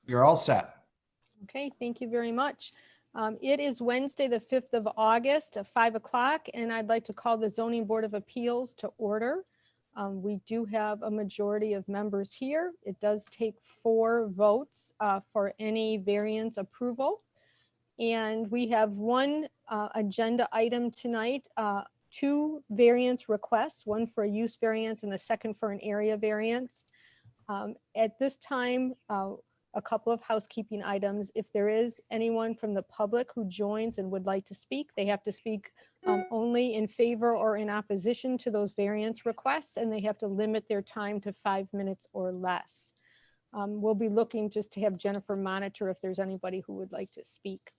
You're all set. Okay, thank you very much. It is Wednesday, the 5th of August at 5 o'clock, and I'd like to call the Zoning Board of Appeals to order. We do have a majority of members here. It does take 4 votes for any variance approval. And we have one agenda item tonight, 2 variance requests, one for a use variance and the second for an area variance. At this time, a couple of housekeeping items. If there is anyone from the public who joins and would like to speak, they have to speak only in favor or in opposition to those variance requests, and they have to limit their time to 5 minutes or less. We'll be looking just to have Jennifer monitor if there's anybody who would like to speak.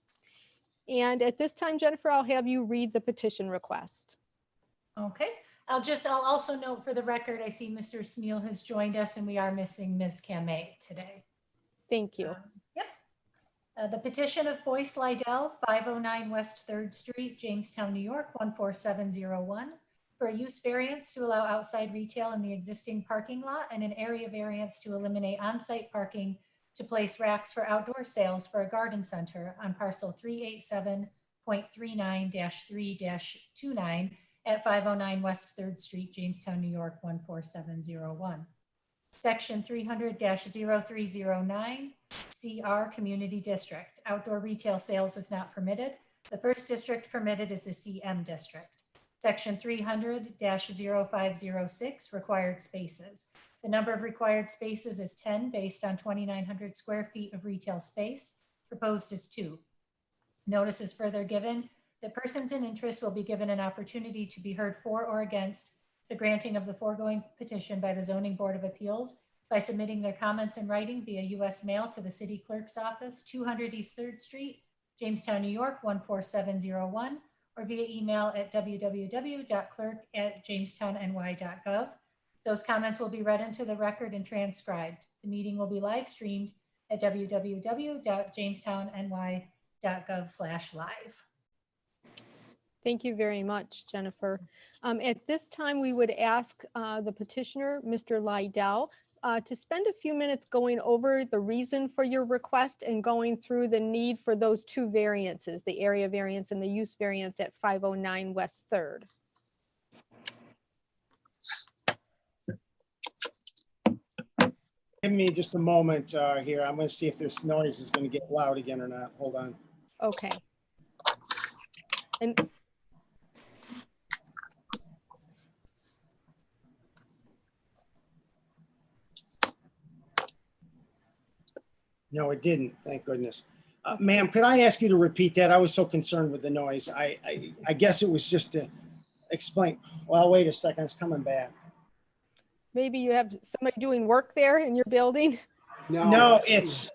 And at this time, Jennifer, I'll have you read the petition request. Okay, I'll also note for the record, I see Mr. Smeal has joined us and we are missing Ms. Kamei today. Thank you. The petition of Boyce Lydell, 509 West 3rd Street, Jamestown, New York, 14701, for a use variance to allow outside retail in the existing parking lot and an area variance to eliminate on-site parking to place racks for outdoor sales for a garden center on parcel 387.39-3-29 at 509 West 3rd Street, Jamestown, New York, 14701. Section 300-0309, CR Community District. Outdoor retail sales is not permitted. The first district permitted is the CM district. Section 300-0506, required spaces. The number of required spaces is 10 based on 2,900 square feet of retail space. Proposed is 2. Notice is further given that persons in interest will be given an opportunity to be heard for or against the granting of the foregoing petition by the Zoning Board of Appeals by submitting their comments in writing via U.S. mail to the City Clerk's Office, 200 East 3rd Street, Jamestown, New York, 14701, or via email at www.clerk@jamestowny.gov. Those comments will be read into the record and transcribed. The meeting will be live streamed at www.jamestowny.gov/live. Thank you very much, Jennifer. At this time, we would ask the petitioner, Mr. Lydell, to spend a few minutes going over the reason for your request and going through the need for those 2 variances, the area variance and the use variance at 509 West 3rd. Give me just a moment here. I'm going to see if this noise is going to get loud again or not. Hold on. Okay. And No, it didn't. Thank goodness. Ma'am, could I ask you to repeat that? I was so concerned with the noise. I guess it was just to explain. Well, wait a second. It's coming back. maybe you have somebody doing work there in your building? No, it's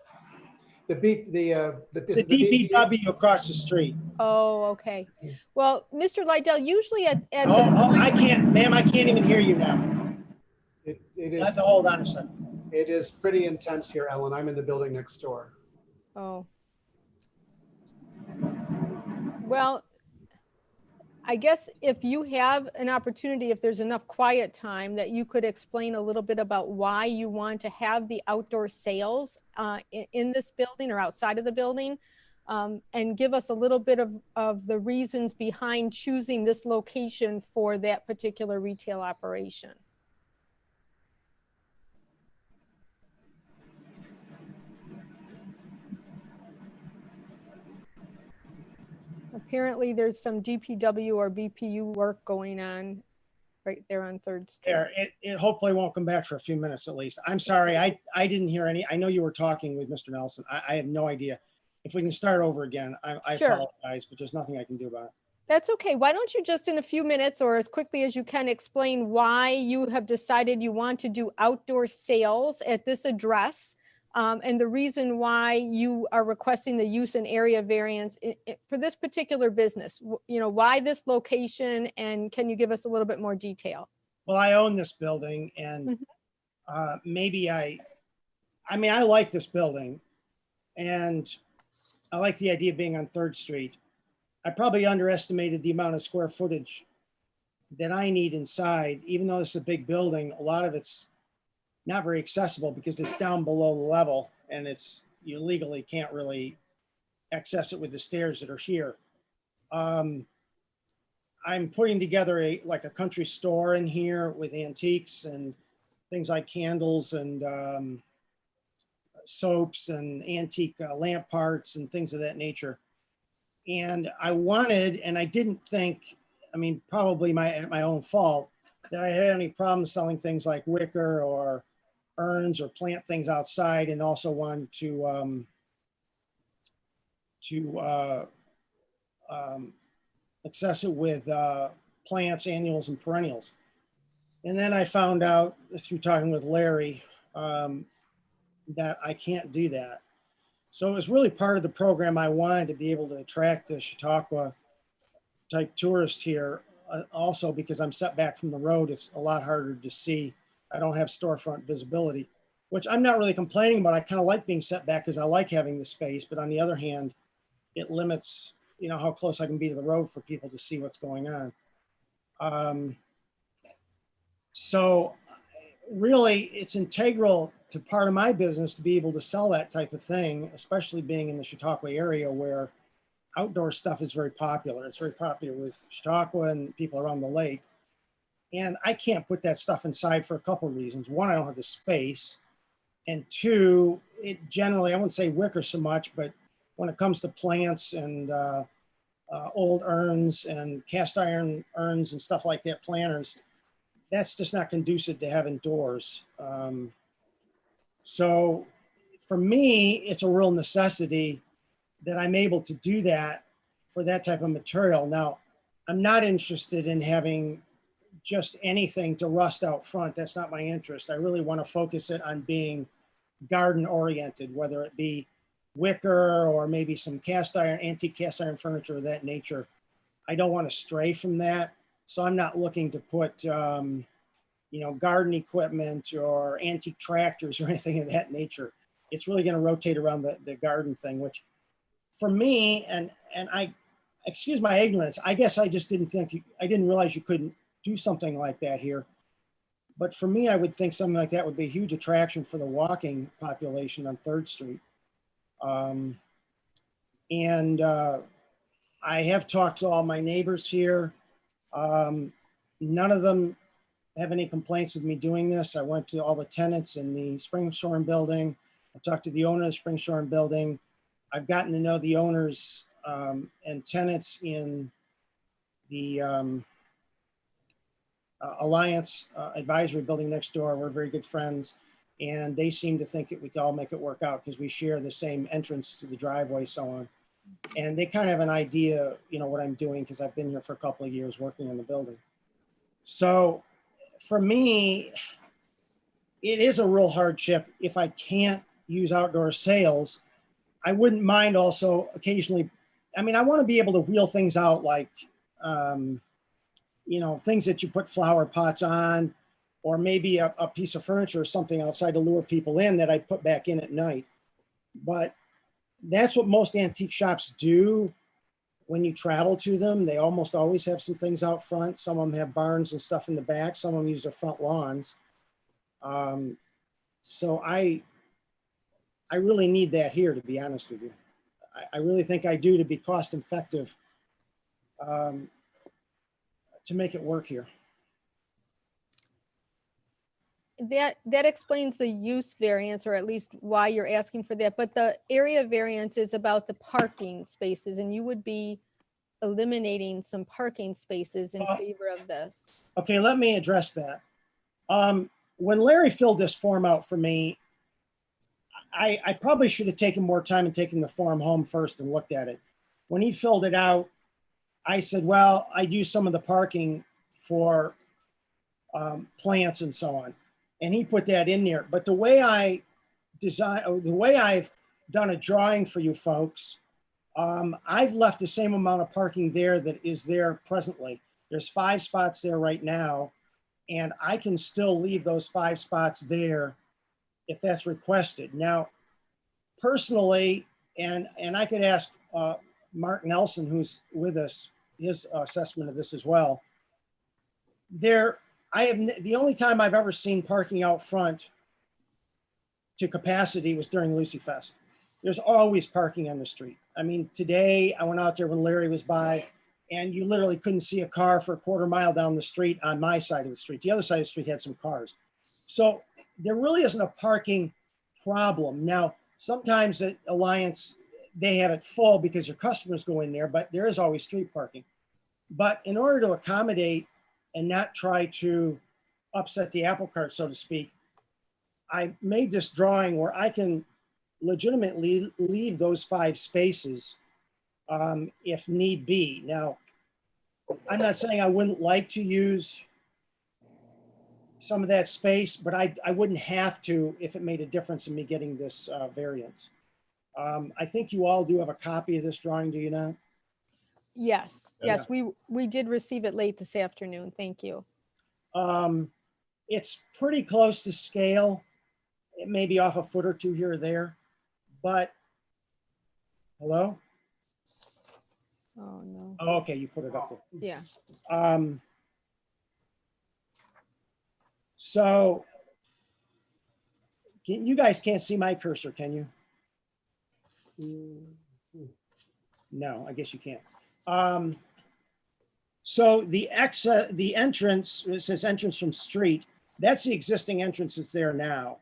The DPW across the street. Oh, okay. Well, Mr. Lydell, usually at the I can't, ma'am, I can't even hear you now. It You have to hold on a second. is pretty intense here, Ellen. I'm in the building next door. Oh. Well, I guess if you have an opportunity, if there's enough quiet time, that you could explain a little bit about why you want to have the outdoor sales in this building or outside of the building, and give us a little bit of the reasons behind choosing this location for that particular retail operation. Apparently there's some DPW or BPU work going on right there on 3rd Street. There, it hopefully won't come back for a few minutes at least. I'm sorry, I didn't hear any. I know you were talking with Mr. Nelson. I have no idea. If we can start over again, I Sure. apologize, but there's nothing I can do about it. That's okay. Why don't you just in a few minutes or as quickly as you can explain why you have decided you want to do outdoor sales at this address, and the reason why you are requesting the use and area variance for this particular business. You know, why this location, and can you give us a little bit more detail? Well, I own this building, and maybe I mean, I like this building, and I like the idea of being on 3rd Street. I probably underestimated the amount of square footage that I need inside. Even though this is a big building, a lot of it's not very accessible because it's down below the level, and it's, you legally can't really access it with the stairs that are here. I'm putting together like a country store in here with antiques and things like candles and soaps and antique lamp parts and things of that nature. And I wanted, and I didn't think, I mean, probably my own fault, that I had any problems selling things like wicker or urns or plant things outside, and also wanted to access it with plants, annuals, and perennials. And then I found out through talking with Larry that I can't do that. So it was really part of the program. I wanted to be able to attract the Chautauqua type tourist here. Also, because I'm set back from the road, it's a lot harder to see. I don't have storefront visibility, which I'm not really complaining about. I kind of like being set back because I like having the space. But on the other hand, it limits, you know, how close I can be to the road for people to see what's going on. So really, it's integral to part of my business to be able to sell that type of thing, especially being in the Chautauqua area where outdoor stuff is very popular. It's very popular with Chautauqua and people around the lake. And I can't put that stuff inside for a couple of reasons. One, I don't have the space. And two, it generally, I wouldn't say wicker so much, but when it comes to plants and old urns and cast iron urns and stuff like that, planters, that's just not conducive to having doors. So for me, it's a real necessity that I'm able to do that for that type of material. Now, I'm not interested in having just anything to rust out front. That's not my interest. I really want to focus it on being garden oriented, whether it be wicker or maybe some cast iron, antique cast iron furniture of that nature. I don't want to stray from that. So I'm not looking to put, you know, garden equipment or antique tractors or anything of that nature. It's really going to rotate around the garden thing, which for me, and I, excuse my ignorance, I guess I just didn't think, I didn't realize you couldn't do something like that here. But for me, I would think something like that would be a huge attraction for the walking population on 3rd Street. I have talked to all my neighbors here. None of them have any complaints with me doing this. I went to all the tenants in the Springshorn building. I talked to the owner of the Springshorn building. I've gotten to know the owners and tenants in the Alliance Advisory building next door. We're very good friends. And they seem to think that we can all make it work out because we share the same entrance to the driveway, so on. And they kind of have an idea, you know, what I'm doing because I've been here for a couple of years working in the building. So for me, it is a real hardship if I can't use outdoor sales. I wouldn't mind also occasionally, I mean, I want to be able to wheel things out like, you know, things that you put flower pots on, or maybe a piece of furniture or something outside to lure people in that I put back in at night. But that's what most antique shops do when you travel to them. They almost always have some things out front. Some of them have barns and stuff in the back. Some of them use their front lawns. So I really need that here, to be honest with you. I really think I do, to be cost effective, to make it work here. That explains the use variance, or at least why you're asking for that. But the area variance is about the parking spaces, and you would be eliminating some parking spaces in favor of this. Okay, let me address that. When Larry filled this form out for me, I probably should have taken more time and taken the form home first and looked at it. When he filled it out, I said, well, I use some of the parking for plants and so on. And he put that in there. But the way I the way I've done a drawing for you folks, I've left the same amount of parking there that is there presently. There's 5 spots there right now, and I can still leave those 5 spots there if that's requested. Now, personally, and I could ask Mark Nelson, who's with us, his assessment of this as well. The only time I've ever seen parking out front to capacity was during Lucy Fest. there's always parking on the street. I mean, today I went out there when Larry was by and you literally couldn't see a car for a quarter mile down the street on my side of the street. The other side of the street had some cars. So there really isn't a parking problem. Now, sometimes at Alliance, they have it full because your customers go in there, but there is always street parking. But in order to accommodate and not try to upset the apple cart, so to speak, I made this drawing where I can legitimately leave those 5 spaces if need be. Now, I'm not saying I wouldn't like to use some of that space, but I wouldn't have to if it made a difference in me getting this variance. I think you all do have a copy of this drawing, do you not? Yes, Yeah. yes, we did receive it late this afternoon. Thank you. It's pretty close to scale. It may be off a foot or 2 here or there, but hello? Oh, no. Oh, okay, you put it up there. Yeah. So you guys can't see my cursor, can you? No, I guess you can't. So the entrance, it says entrance from street. That's the existing entrance that's there now.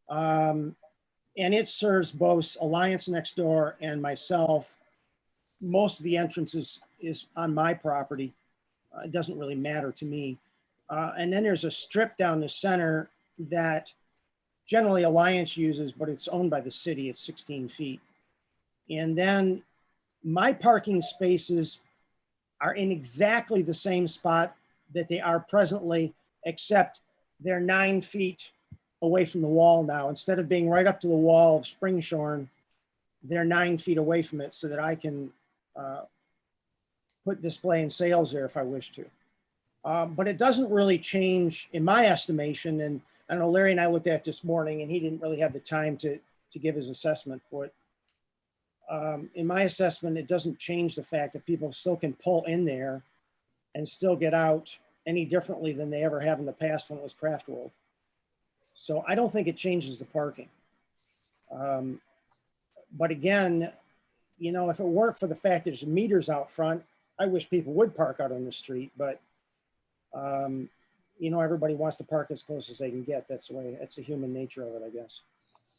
And it serves both Alliance next door and myself. Most of the entrances is on my property. It doesn't really matter to me. And then there's a strip down the center that generally Alliance uses, but it's owned by the city. It's 16 feet. And then my parking spaces are in exactly the same spot that they are presently, except they're 9 feet away from the wall now. Instead of being right up to the wall of Springshorn, they're 9 feet away from it so that I can put display and sales there if I wish to. But it doesn't really change in my estimation. And I know Larry and I looked at it this morning and he didn't really have the time to give his assessment. But in my assessment, it doesn't change the fact that people still can pull in there and still get out any differently than they ever have in the past when it was Craft World. So I don't think it changes the parking. But again, you know, if it weren't for the fact there's meters out front, I wish people would park out on the street, but you know, everybody wants to park as close as they can get. That's the way, that's the human nature of it, I guess.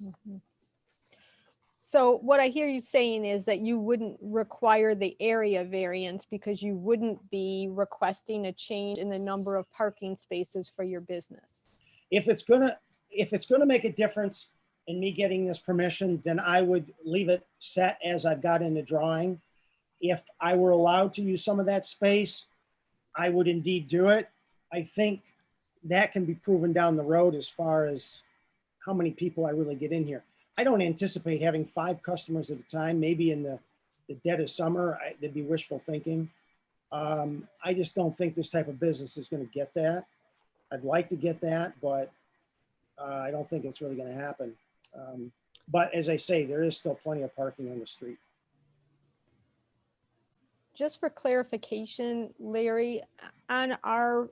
Mhm. So what I hear you saying is that you wouldn't require the area variance because you wouldn't be requesting a change in the number of parking spaces for your business. If it's gonna make a difference in me getting this permission, then I would leave it set as I've got in the drawing. If I were allowed to use some of that space, I would indeed do it. I think that can be proven down the road as far as how many people I really get in here. I don't anticipate having 5 customers at a time, maybe in the dead of summer. That'd be wishful thinking. I just don't think this type of business is going to get that. I'd like to get that, but I don't think it's really going to happen. But as I say, there is still plenty of parking on the street. Just for clarification, Larry, on our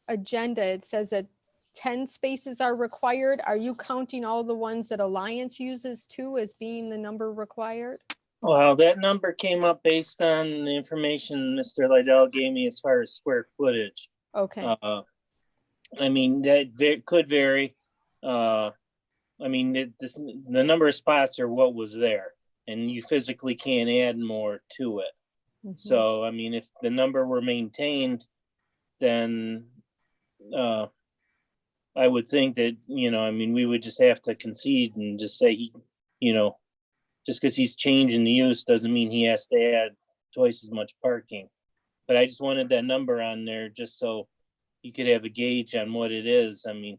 agenda, it says that 10 spaces are required. Are you counting all the ones that Alliance uses too as being the number required? Well, that number came up based on the information Mr. Lydell gave me as far as square footage. Okay, I mean, that could vary. I mean, the number of spots are what was there, and you physically can't add more to it. Mhm. So, I mean, if the number were maintained, then I would think that, you know, I mean, we would just have to concede and just say, you know, just because he's changing the use doesn't mean he has to add twice as much parking. But I just wanted that number on there just so you could have a gauge on what it is. I mean,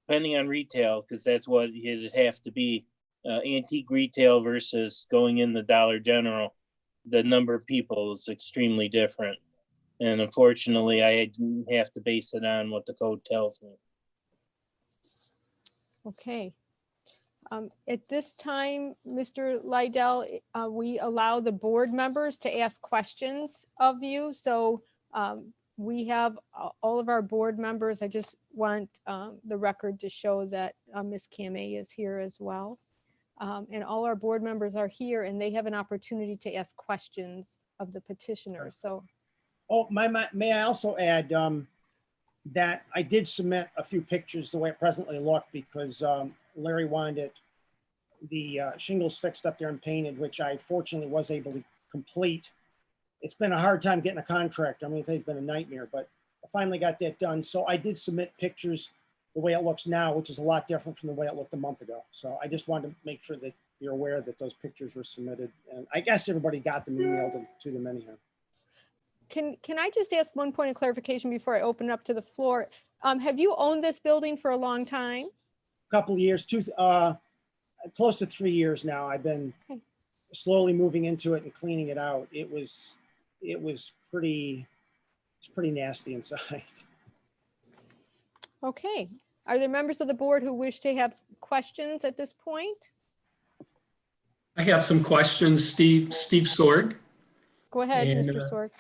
depending on retail, because that's what it'd have to be, antique retail versus going in the Dollar General, the number of people is extremely different. And unfortunately, I have to base it on what the code tells me. okay. At this time, Mr. Lydell, we allow the board members to ask questions of you. So we have all of our board members. I just want the record to show that Ms. Kamei is here as well. And all our board members are here and they have an opportunity to ask questions of the petitioner. So, Oh, may I also add that I did submit a few pictures the way it presently looked because Larry wanted the shingles fixed up there and painted, which I fortunately was able to complete. It's been a hard time getting a contractor. I mean, it's been a nightmare, but I finally got that done. So I did submit pictures the way it looks now, which is a lot different from the way it looked a month ago. So I just wanted to make sure that you're aware that those pictures were submitted. And I guess everybody got them, emailed them to them anyhow. can I just ask one point of clarification before I open up to the floor? Have you owned this building for a long time? Couple of years, close to 3 years now. I've been Okay. slowly moving into it and cleaning it out. It's pretty nasty inside. Okay. Are there members of the board who wish to have questions at this point? I have some questions, Steve Sorg. Go ahead, And, Mr. Sorg.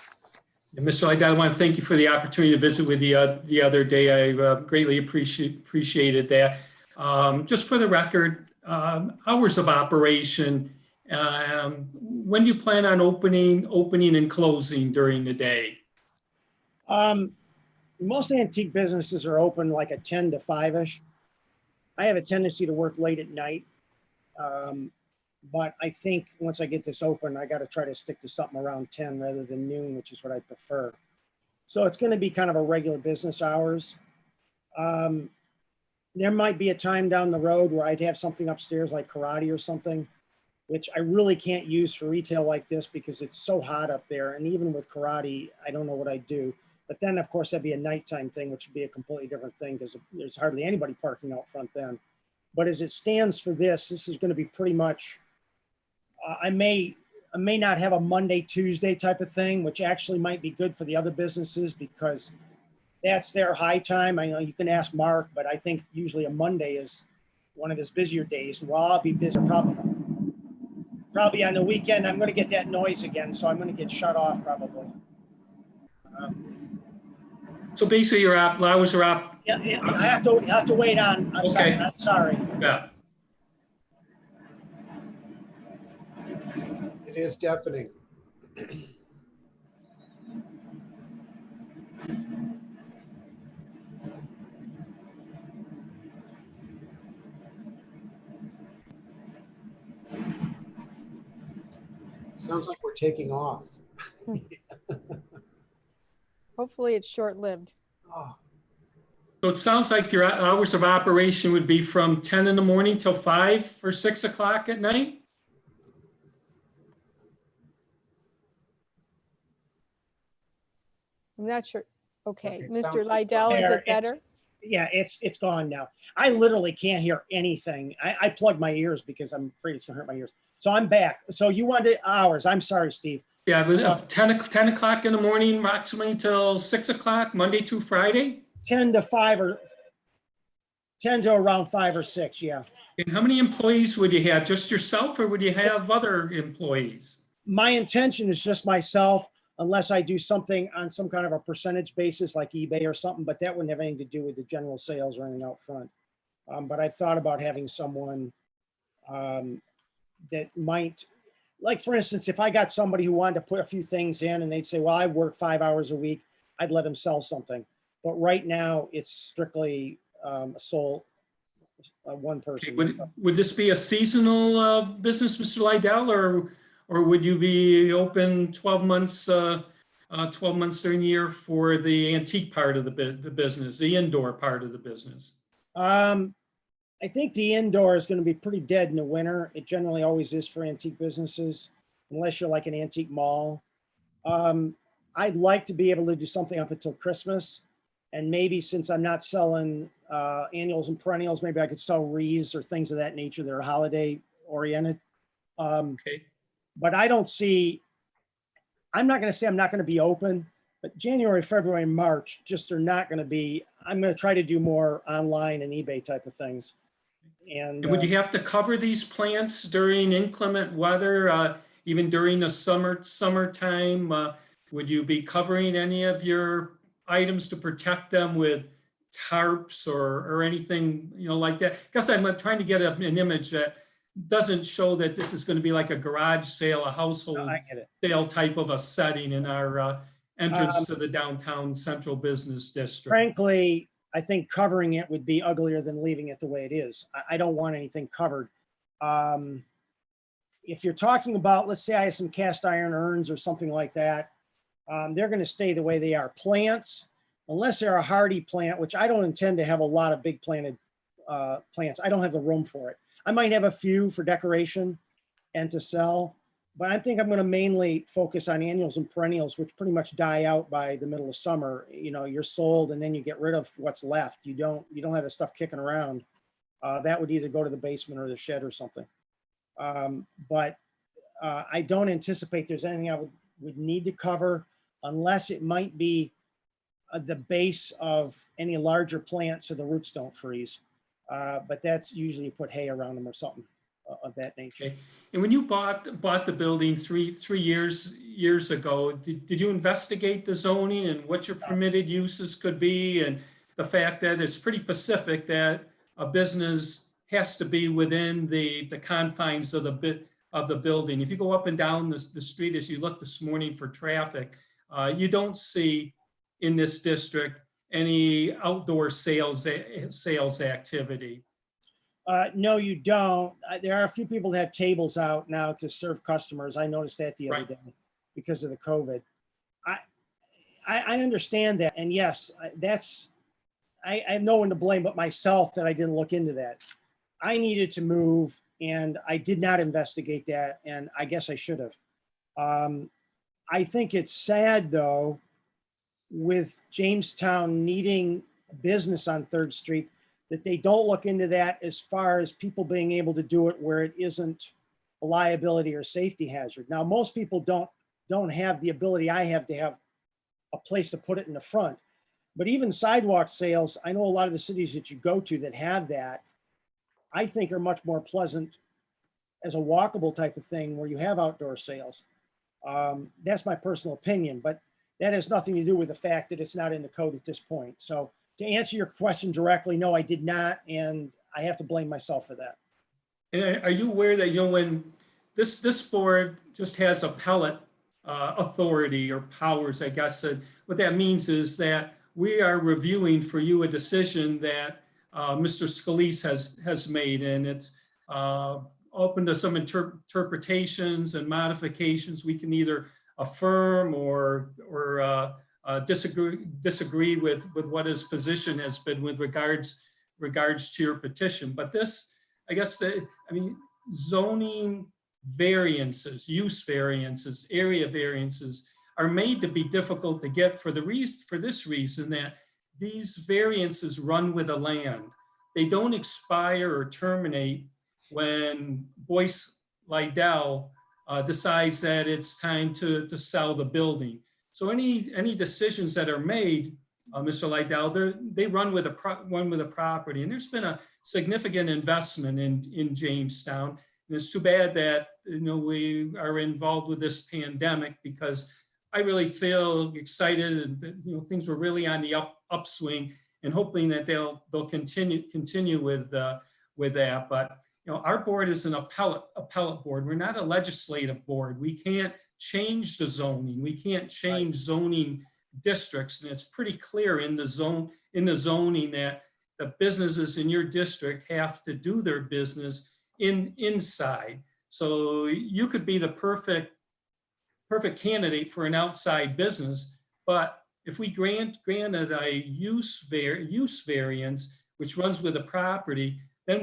And Mr. Lydell, I want to thank you for the opportunity to visit with you the other day. I greatly appreciated that. Just for the record, hours of operation, when do you plan on opening and closing during the day? Most antique businesses are open like a 10 to 5-ish. I have a tendency to work late at night. But I think once I get this open, I got to try to stick to something around 10 rather than noon, which is what I prefer. So it's going to be kind of a regular business hours. There might be a time down the road where I'd have something upstairs like karate or something, which I really can't use for retail like this because it's so hot up there. And even with karate, I don't know what I'd do. But then, of course, that'd be a nighttime thing, which would be a completely different thing because there's hardly anybody parking out front then. But as it stands for this is going to be pretty much, I may not have a Monday, Tuesday type of thing, which actually might be good for the other businesses because that's their high time. I know you can ask Mark, but I think usually a Monday is one of his busier days. Well, I'll be busy probably on the weekend. I'm going to get that noise again, so I'm going to get shut off probably. So basically your hours are up. Yeah, I have to wait on. Okay. I'm sorry. Yeah. It is deafening. Sounds like we're taking off. Hopefully it's short-lived. Oh, So it sounds like your hours of operation would be from 10 in the morning till 5 or 6 o'clock at night? I'm not sure. Okay, Okay, Mr. sounds Lydell, is There, it better? Yeah, it's gone now. I literally can't hear anything. I plug my ears because I'm afraid it's gonna hurt my ears. So I'm back. So you wanted hours. I'm sorry, Steve. Yeah, but 10 o'clock in the morning, approximately till 6 o'clock, Monday through Friday? 10 to 5 or 10 to around 5 or 6. Yeah. And how many employees would you have? Just yourself or would you have other employees? My intention is just myself, unless I do something on some kind of a percentage basis like eBay or something, but that wouldn't have anything to do with the general sales or anything out front. But I thought about having someone that might, like for instance, if I got somebody who wanted to put a few things in and they'd say, well, I work 5 hours a week, I'd let them sell something. But right now it's strictly one person. Would this be a seasonal business, Mr. Lydell, or would you be open 12 months during the year for the antique part of the business, the indoor part of the business? I think the indoor is going to be pretty dead in the winter. It generally always is for antique businesses, unless you're like an antique mall. I'd like to be able to do something up until Christmas. And maybe since I'm not selling annuals and perennials, maybe I could sell wreaths or things of that nature that are holiday oriented. Okay. But I don't see, I'm not going to say I'm not going to be open, but January, February, and March just are not going to be, I'm going to try to do more online and eBay type of things. And Would you have to cover these plants during inclement weather, even during the summertime? Would you be covering any of your items to protect them with tarps or anything, like that? Because I'm trying to get an image that doesn't show that this is going to be like a garage sale, a household No, I get it. sale type of a setting in our entrance to the downtown central business district. Frankly, I think covering it would be uglier than leaving it the way it is. I don't want anything covered. If you're talking about, let's say I have some cast iron urns or something like that, they're going to stay the way they are. Plants, unless they're a hardy plant, which I don't intend to have a lot of big planted plants. I don't have the room for it. I might have a few for decoration and to sell, but I think I'm going to mainly focus on annuals and perennials, which pretty much die out by the middle of summer. You know, you're sold and then you get rid of what's left. You don't have the stuff kicking around. That would either go to the basement or the shed or something. But I don't anticipate there's anything I would need to cover unless it might be the base of any larger plants so the roots don't freeze. But that's usually you put hay around them or something of that nature. Okay. And when you bought the building three years ago, did you investigate the zoning and what your permitted uses could be, and the fact that it's pretty specific that a business has to be within the confines of the building? If you go up and down the street as you look this morning for traffic, you don't see in this district any outdoor sales activity. No, you don't. There are a few people that have tables out now to serve customers. I noticed that the other Right. day because of the COVID. I understand that. And yes, I have no one to blame but myself that I didn't look into that. I needed to move and I did not investigate that. And I guess I should have. I think it's sad though, with Jamestown needing business on 3rd Street, that they don't look into that as far as people being able to do it where it isn't a liability or safety hazard. Now, most people don't have the ability I have to have a place to put it in the front. But even sidewalk sales, I know a lot of the cities that you go to that have that, I think are much more pleasant as a walkable type of thing where you have outdoor sales. That's my personal opinion, but that has nothing to do with the fact that it's not in the code at this point. So to answer your question directly, no, I did not. And I have to blame myself for that. And are you aware that, when this board just has appellate authority or powers, I guess, what that means is that we are reviewing for you a decision that Mr. Scalise has made, and it's open to some interpretations and modifications. We can either affirm or disagree with what his position has been with regards to your petition. But this, I guess, zoning variances, use variances, area variances are made to be difficult to get for this reason, that these variances run with the land. They don't expire or terminate when Boyce Lydell decides that it's time to sell the building. So any decisions that are made, Mr. Lydell, they run with a property, and there's been a significant investment in Jamestown. And it's too bad that we are involved with this pandemic, because I really feel excited, and things were really on the upswing, and hoping that they'll continue with that. But our board is an appellate board. We're not a legislative board. We can't change the zoning. We can't change zoning districts. And it's pretty clear in the zoning that the businesses in your district have to do their business inside. So you could be the perfect candidate for an outside business, but if we granted a use variance, which runs with a property, then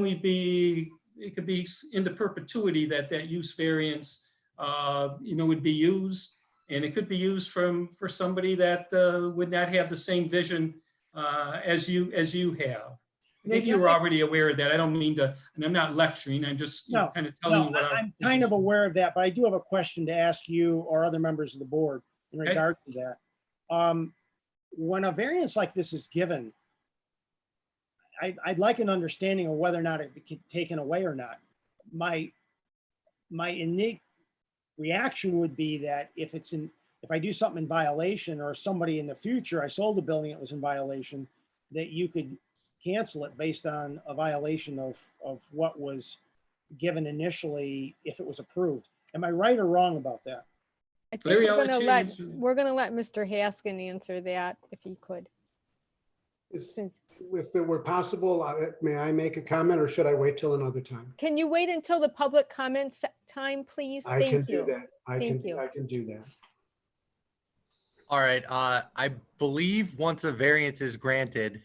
it could be into perpetuity that use variance, would be used, and it could be used for somebody that would not have the same vision as you have. Maybe you're already aware of that. I don't mean to, and I'm not lecturing. I'm just kind of telling you what I'm kind of aware of that, but I do have a question to ask you or other members of the board in regard to that. When a variance like this is given, I'd like an understanding of whether or not it can be taken away or not. My innate reaction would be that if I do something in violation, or somebody in the future, I sold the building, it was in violation, that you could cancel it based on a violation of what was given initially if it was approved. Am I right or wrong about that? I think Larry, we're I'll let gonna you let, answer. we're gonna let Mr. Haskin answer that if he could. Is- Since, If it were possible, may I make a comment or should I wait till another time? can you wait until the public comments time, please? I can Thank do you. that. Thank you. I can do that. All right, I believe once a variance is granted,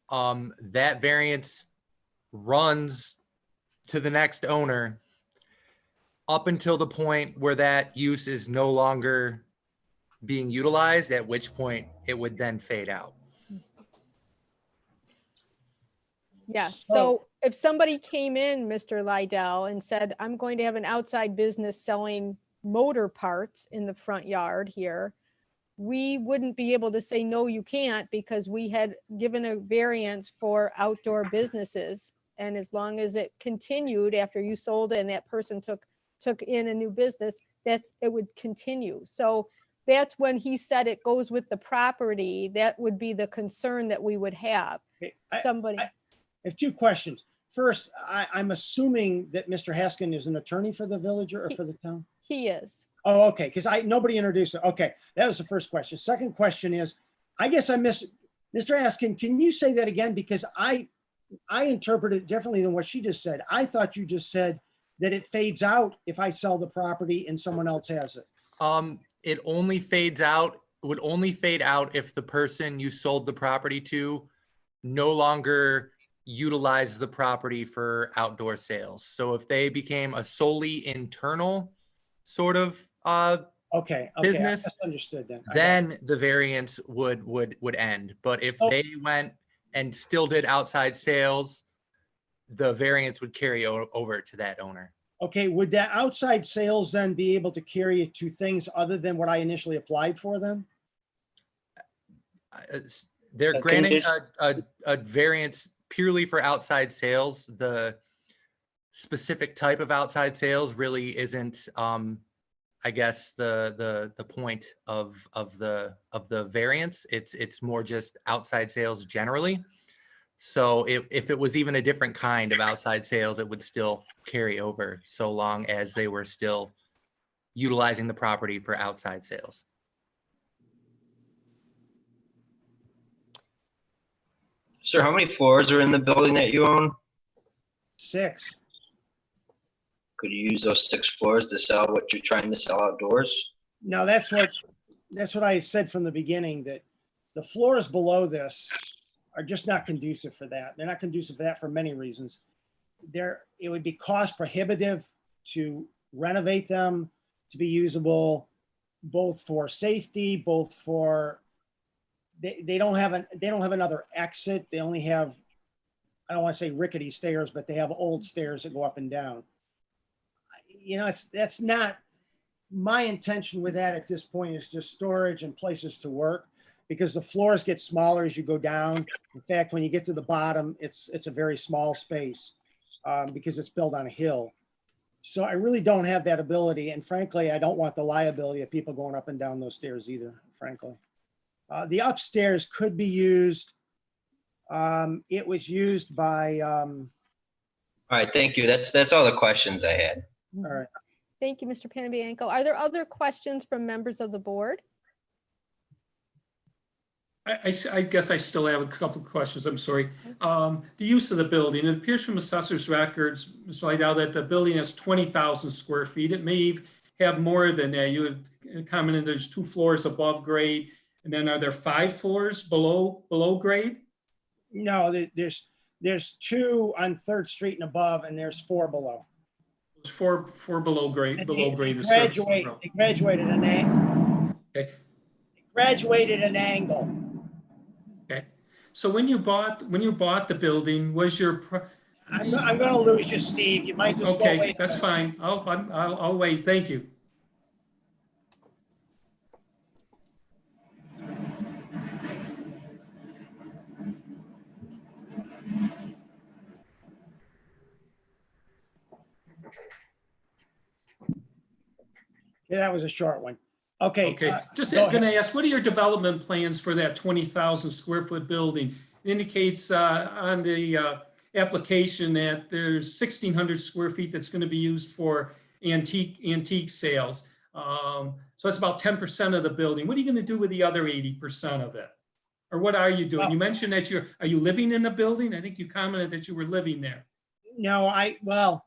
that variance runs to the next owner up until the point where that use is no longer being utilized, at which point it would then fade out. Yes, So- so if somebody came in, Mr. Lydell, and said, I'm going to have an outside business selling motor parts in the front yard here, we wouldn't be able to say, no, you can't, because we had given a variance for outdoor businesses. And as long as it continued after you sold it and that person took in a new business, it would continue. So that's when he said it goes with the property. That would be the concern that we would have. Okay, Somebody. I have two questions. First, I'm assuming that Mr. Haskin is an attorney for the village or for the town? He is. Oh, okay, because nobody introduced it. Okay, that was the first question. Second question is, I guess I missed, Mr. Askin, can you say that again? Because I interpret it differently than what she just said. I thought you just said that it fades out if I sell the property and someone else has it. It only fades out, would only fade out if the person you sold the property to no longer utilize the property for outdoor sales. So if they became a solely internal sort of Okay. Business, I misunderstood then. then the variance would end. But if Oh. they went and still did outside sales, the variance would carry over to that owner. Okay, would that outside sales then be able to carry it to things other than what I initially applied for then? They're A granting condition- a variance purely for outside sales. The specific type of outside sales really isn't, I guess, the point of the variance. It's more just outside sales generally. So if it was even a different kind of outside sales, it would still carry over so long as they were still utilizing the property for outside sales. Sir, how many floors are in the building that you own? 6. Could you use those 6 floors to sell what you're trying to sell outdoors? Now, that's what I said from the beginning, that the floors below this are just not conducive for that. They're not conducive for that for many reasons. It would be cost prohibitive to renovate them to be usable, both for safety, both for, they don't have another exit. They only have, I don't want to say rickety stairs, but they have old stairs that go up and down. You know, that's not my intention with that at this point. Is just storage and places to work, because the floors get smaller as you go down. In fact, when you get to the bottom, it's a very small space because it's built on a hill. So I really don't have that ability. And frankly, I don't want the liability of people going up and down those stairs either, frankly. The upstairs could be used. It was used by, All right, thank you. That's all the questions I had. all right. Thank you, Mr. Panabianco. Are there other questions from members of the board? I guess I still have a couple of questions. I'm sorry. The use of the building, it appears from assessor's records, Mr. Lydell, that the building has 20,000 square feet. It may have more than that. You had commented there's 2 floors above grade. And then are there 5 floors below grade? No, there's 2 on 3rd Street and above, and there's 4 below. It's four below grade, And below they grade. The surface of the graduate, road. they graduated an angle. Okay. Graduated an angle. Okay. So when you bought the building, was your, I'm gonna lose you, Steve. You might just. okay, that's fine. I'll wait. Thank you. Yeah, that was a short one. Okay. Okay, just go gonna ahead. ask, what are your development plans for that 20,000 square foot building? It indicates on the application that there's 1,600 square feet that's going to be used for antique sales. So it's about 10% of the building. What are you going to do with the other 80% of it? Or what are you doing? Well- You mentioned that are you living in the building? I think you commented that you were living there. No, well,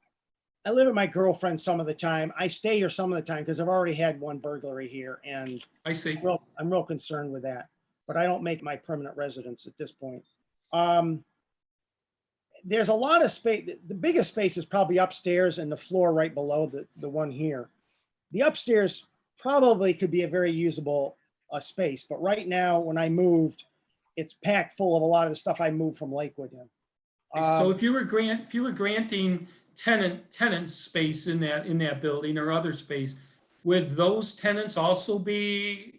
I live with my girlfriend some of the time. I stay here some of the time because I've already had one burglary here, and I see. I'm real concerned with that. But I don't make my permanent residence at this point. There's a lot of space. The biggest space is probably upstairs and the floor right below the one here. The upstairs probably could be a very usable space, but right now when I moved, it's packed full of a lot of the stuff I moved from Lakewood in. So if you were granting tenants space in that building or other space, would those tenants also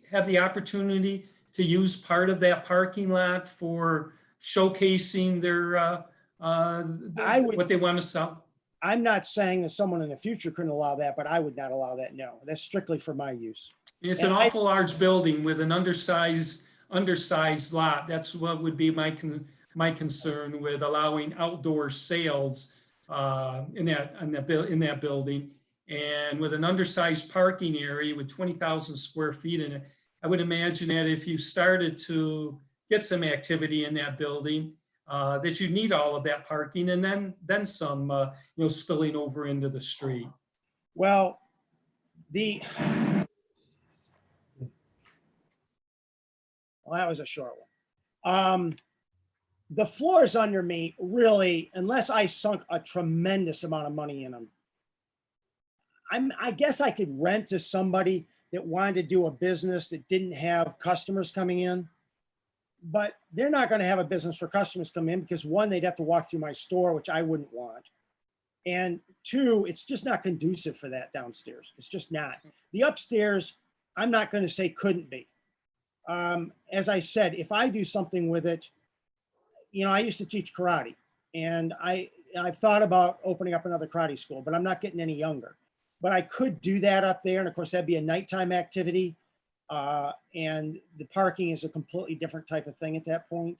have the opportunity to use part of that parking lot for showcasing their what they want to sell? I'm not saying that someone in the future couldn't allow that, but I would not allow that. No, that's strictly for my use. It's an awful large building with an undersized lot. That's what would be my concern with allowing outdoor sales in that building. And with an undersized parking area with 20,000 square feet in it, I would imagine that if you started to get some activity in that building, that you need all of that parking and then some, spilling over into the street. Well, that was a short one. The floors under me really, unless I sunk a tremendous amount of money in them, I guess I could rent to somebody that wanted to do a business that didn't have customers coming in. But they're not going to have a business for customers come in because one, they'd have to walk through my store, which I wouldn't want. And two, it's just not conducive for that downstairs. It's just not. The upstairs, I'm not going to say couldn't be. As I said, if I do something with it, I used to teach karate, and I've thought about opening up another karate school, but I'm not getting any younger. But I could do that up there. And of course, that'd be a nighttime activity. And the parking is a completely different type of thing at that point.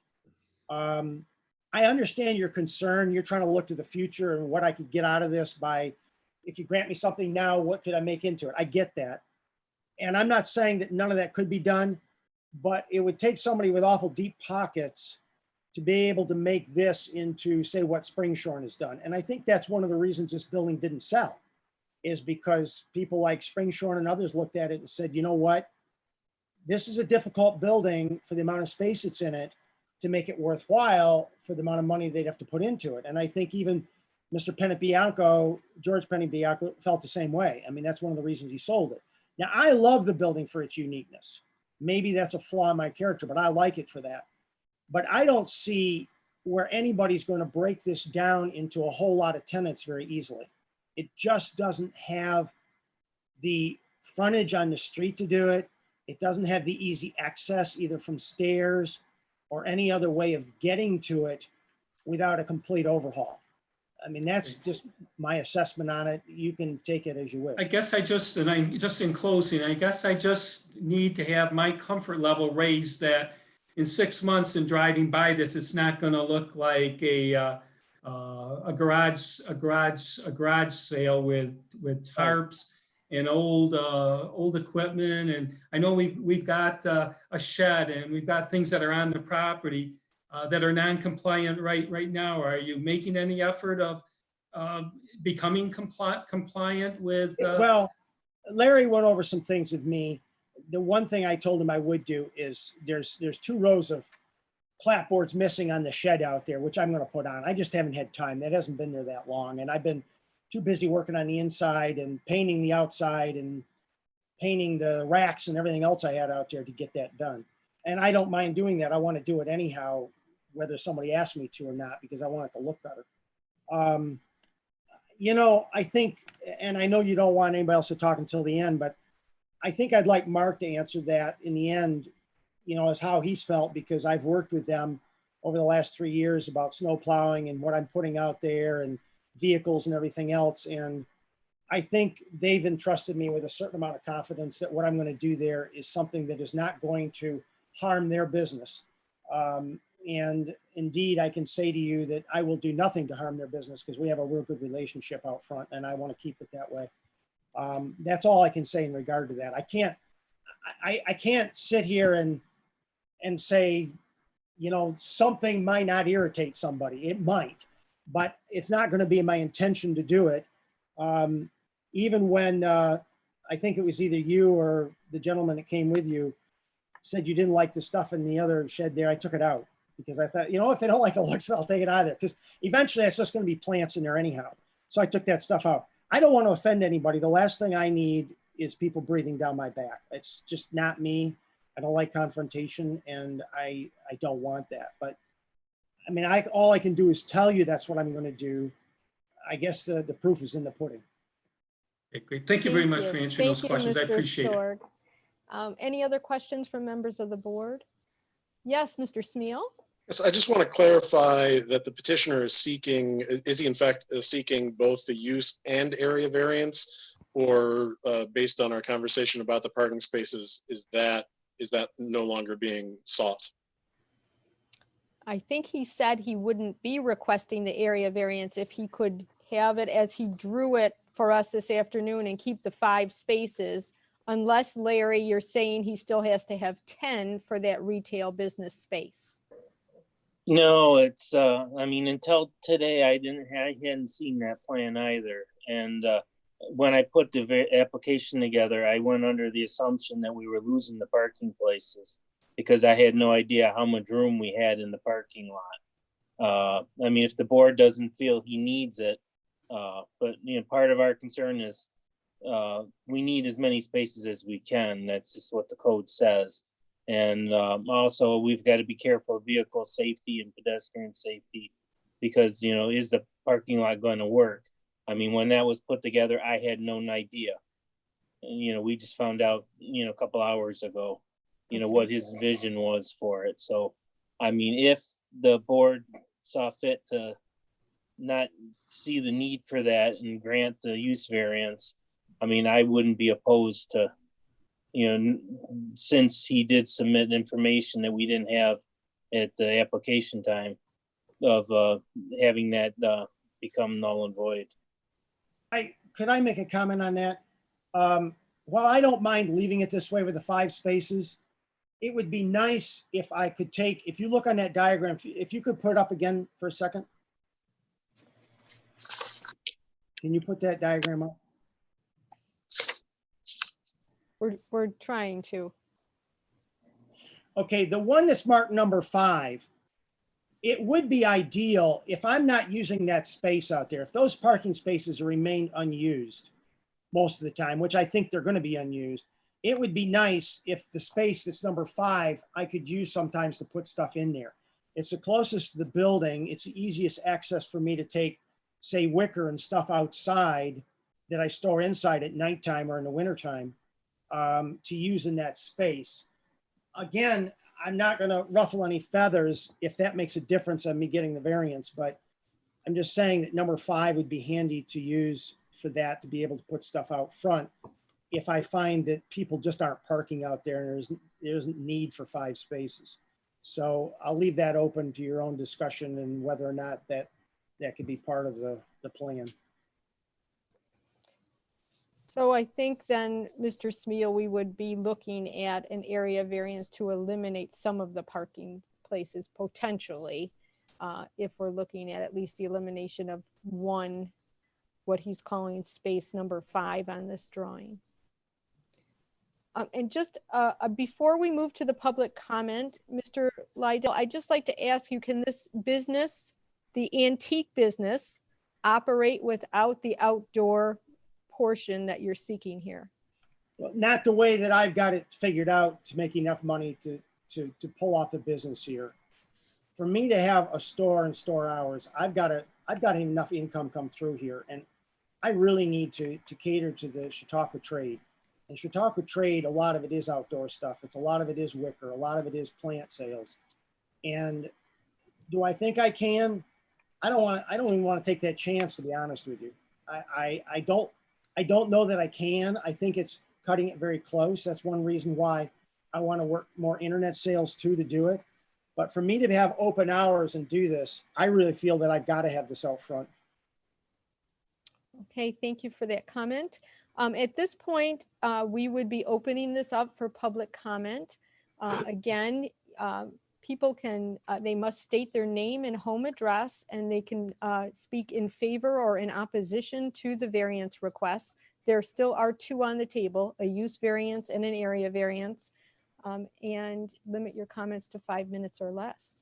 I understand your concern. You're trying to look to the future and what I could get out of this by, if you grant me something now, what could I make into it? I get that. And I'm not saying that none of that could be done, but it would take somebody with awful deep pockets to be able to make this into, say, what Springshorn has done. And I think that's one of the reasons this building didn't sell, is because people like Springshorn and others looked at it and said, you know what? This is a difficult building for the amount of space that's in it to make it worthwhile for the amount of money they'd have to put into it. And I think even Mr. George Pennebianco felt the same way. I mean, that's one of the reasons he sold it. Now, I love the building for its uniqueness. Maybe that's a flaw in my character, but I like it for that. But I don't see where anybody's going to break this down into a whole lot of tenants very easily. It just doesn't have the frontage on the street to do it. It doesn't have the easy access either from stairs or any other way of getting to it without a complete overhaul. I mean, that's just my assessment on it. You can take it as you wish. I guess just in closing, I guess I just need to have my comfort level raised that in 6 months in driving by this, it's not going to look like a garage sale with tarps and old equipment. And I know we've got a shed and we've got things that are on the property that are non-compliant right now. Are you making any effort of becoming compliant with? Well, Larry went over some things with me. The one thing I told him I would do is there's 2 rows of clapboards missing on the shed out there, which I'm going to put on. I just haven't had time. That hasn't been there that long. And I've been too busy working on the inside and painting the outside and painting the racks and everything else I had out there to get that done. And I don't mind doing that. I want to do it anyhow, whether somebody asks me to or not, because I want it to look better. I think, and I know you don't want anybody else to talk until the end, but I think I'd like Mark to answer that in the end, as how he's felt, because I've worked with them over the last 3 years about snow plowing and what I'm putting out there and vehicles and everything else. And I think they've entrusted me with a certain amount of confidence that what I'm going to do there is something that is not going to harm their business. And indeed, I can say to you that I will do nothing to harm their business because we have a real good relationship out front and I want to keep it that way. That's all I can say in regard to that. I can't sit here and say, you know, something might not irritate somebody. It might, but it's not going to be my intention to do it. Even when I think it was either you or the gentleman that came with you said you didn't like the stuff in the other shed there, I took it out because I thought, you know, if they don't like the looks, I'll take it out of there because eventually it's just going to be plants in there anyhow. So I took that stuff out. I don't want to offend anybody. The last thing I need is people breathing down my back. It's just not me. I don't like confrontation and I don't want that. But I mean, all I can do is tell you that's what I'm going to do. I guess the proof is in the pudding. Okay, great. Thank you very much you. for answering those Thank you, questions. I Mr. appreciate it. Sorg. Any other questions from members of the board? Yes, Mr. Smeal? Yes, I just want to clarify that the petitioner is seeking, is he in fact seeking both the use and area variance? Or based on our conversation about the parking spaces, is that no longer being sought? I think he said he wouldn't be requesting the area variance if he could have it as he drew it for us this afternoon and keep the 5 spaces. Unless, Larry, you're saying he still has to have 10 for that retail business space. No, it's, I mean, until today, I hadn't seen that plan either. And when I put the application together, I went under the assumption that we were losing the parking places because I had no idea how much room we had in the parking lot. I mean, if the board doesn't feel he needs it, but you know, part of our concern is we need as many spaces as we can. That's just what the code says. And also we've got to be careful of vehicle safety and pedestrian safety because, you know, is the parking lot going to work? I mean, when that was put together, I had no idea. And, you know, we just found out, you know, a couple hours ago, you know, what his vision was for it. So, I mean, if the board saw fit to not see the need for that and grant the use variance, I mean, I wouldn't be opposed to, you know, since he did submit information that we didn't have at the application time of having that become null and void. Could I make a comment on that? While I don't mind leaving it this way with the 5 spaces, it would be nice if I could take, if you look on that diagram, if you could put it up again for a second. Can you put that diagram up? We're trying to. Okay, the one that's marked number 5, it would be ideal if I'm not using that space out there, if those parking spaces remain unused most of the time, which I think they're going to be unused, it would be nice if the space that's number 5, I could use sometimes to put stuff in there. It's the closest to the building. It's the easiest access for me to take, say, wicker and stuff outside that I store inside at nighttime or in the wintertime to use in that space. Again, I'm not going to ruffle any feathers if that makes a difference on me getting the variance, but I'm just saying that number 5 would be handy to use for that, to be able to put stuff out front if I find that people just aren't parking out there and there isn't need for 5 spaces. So I'll leave that open to your own discussion and whether or not that could be part of the plan. So I think then, Mr. Smeal, we would be looking at an area variance to eliminate some of the parking places potentially, if we're looking at least the elimination of one, what he's calling space number 5 on this drawing. And just before we move to the public comment, Mr. Lydell, I'd just like to ask you, can this business, the antique business, operate without the outdoor portion that you're seeking here? Well, not the way that I've got it figured out to make enough money to pull off the business here. For me to have a store and store hours, I've got enough income come through here, and I really need to cater to the Chautauqua trade. And Chautauqua trade, a lot of it is outdoor stuff. A lot of it is wicker. A lot of it is plant sales. And do I think I can? I don't even want to take that chance, to be honest with you. I don't know that I can. I think it's cutting it very close. That's one reason why I want to work more internet sales too, to do it. But for me to have open hours and do this, I really feel that I've got to have this out front. Okay, thank you for that comment. At this point, we would be opening this up for public comment. Again, people can, they must state their name and home address, and they can speak in favor or in opposition to the variance requests. There still are two on the table, a use variance and an area variance, and limit your comments to 5 minutes or less.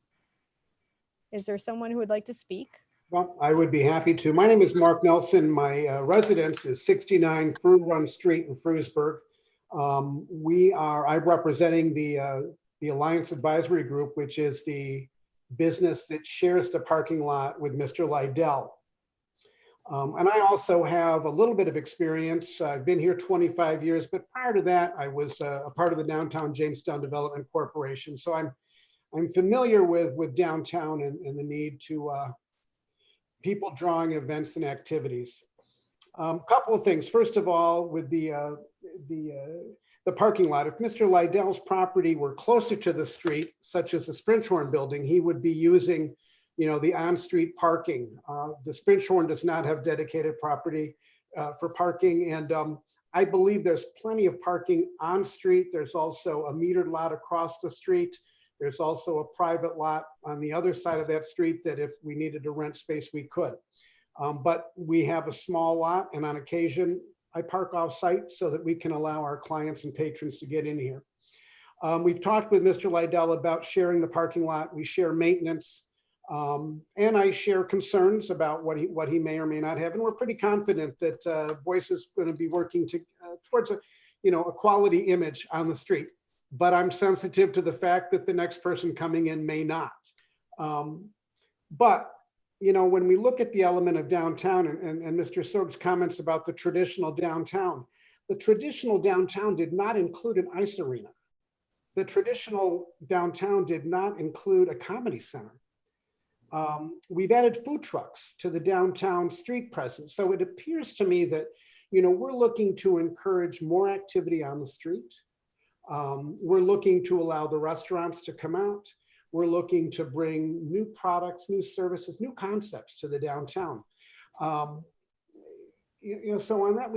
Is there someone who would like to speak? Well, I would be happy to. My name is Mark Nelson. My residence is 69 Fruit Run Street in Frewsburg. I'm representing the Alliance Advisory Group, which is the business that shares the parking lot with Mr. Lydell. And I also have a little bit of experience. I've been here 25 years, but prior to that, I was a part of the Downtown Jamestown Development Corporation. So I'm familiar with downtown and the need to people drawing events and activities. Couple of things. First of all, with the parking lot, if Mr. Lydell's property were closer to the street, such as the Sprinchorn building, he would be using, the on-street parking. The Sprinchorn does not have dedicated property for parking, and I believe there's plenty of parking on street. There's also a metered lot across the street. There's also a private lot on the other side of that street that if we needed to rent space, we could. But we have a small lot, and on occasion, I park off-site so that we can allow our clients and patrons to get in here. We've talked with Mr. Lydell about sharing the parking lot. We share maintenance, and I share concerns about what he may or may not have. And we're pretty confident that Boyce is going to be working towards a quality image on the street. But I'm sensitive to the fact that the next person coming in may not. But when we look at the element of downtown and Mr. Sorg's comments about the traditional downtown did not include an ice arena. The traditional downtown did not include a comedy center. We've added food trucks to the downtown street presence. So it appears to me that, we're looking to encourage more activity on the street. We're looking to allow the restaurants to come out. We're looking to bring new products, new services, new concepts to the downtown. So on that,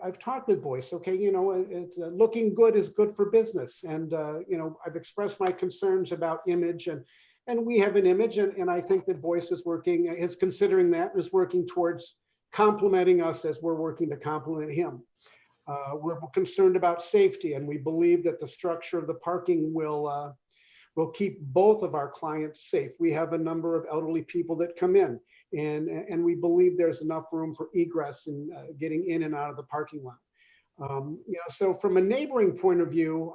I've talked with Boyce. Okay, looking good is good for business, and I've expressed my concerns about image, and we have an image, and I think that Boyce is considering that, is working towards complimenting us as we're working to compliment him. We're concerned about safety, and we believe that the structure of the parking will keep both of our clients safe. We have a number of elderly people that come in, and we believe there's enough room for egress and getting in and out of the parking lot. So from a neighboring point of view,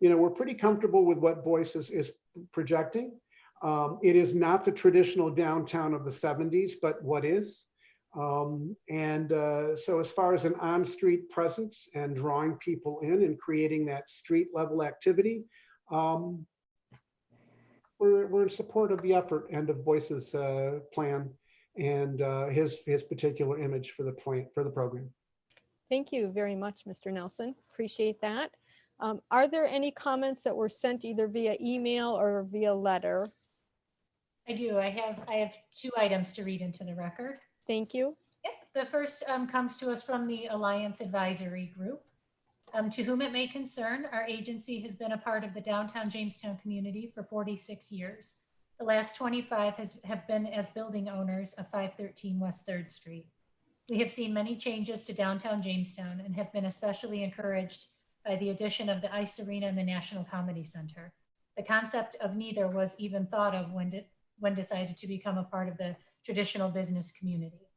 we're pretty comfortable with what Boyce is projecting. It is not the traditional downtown of the 70s, but what is. So as far as an on-street presence and drawing people in and creating that street level activity, we're in support of the effort and of Boyce's plan and his particular image for the program. Thank you very much, Mr. Nelson. Appreciate that. Are there any comments that were sent either via email or via letter? I do. I have two items to read into the record. Thank you. Yep. The first comes to us from the Alliance Advisory Group. To whom it may concern, our agency has been a part of the downtown Jamestown community for 46 years. The last 25 have been as building owners of 513 West 3rd Street. We have seen many changes to downtown Jamestown and have been especially encouraged by the addition of the Ice Arena and the National Comedy Center. The concept of neither was even thought of when decided to become a part of the traditional business community.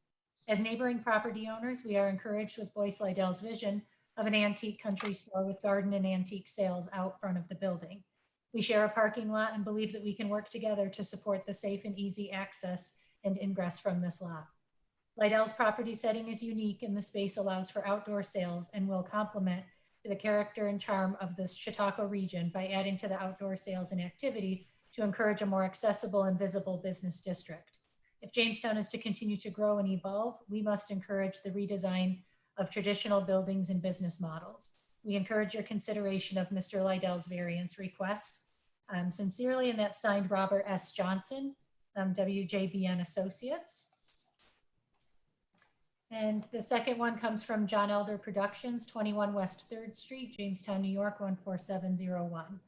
As neighboring property owners, we are encouraged with Boyce Lydell's vision of an antique country store with garden and antique sales out front of the building. We share a parking lot and believe that we can work together to support the safe and easy access and ingress from this lot. Lydell's property setting is unique, and the space allows for outdoor sales and will complement the character and charm of the Chautauqua region by adding to the outdoor sales and activity to encourage a more accessible and visible business district. If Jamestown is to continue to grow and evolve, we must encourage the redesign of traditional buildings and business models. We encourage your consideration of Mr. Lydell's variance request. Sincerely, and that's signed Robert S. Johnson, WJBN Associates. And the second one comes from John Elder Productions, 21 West 3rd Street, Jamestown, New York, 14701.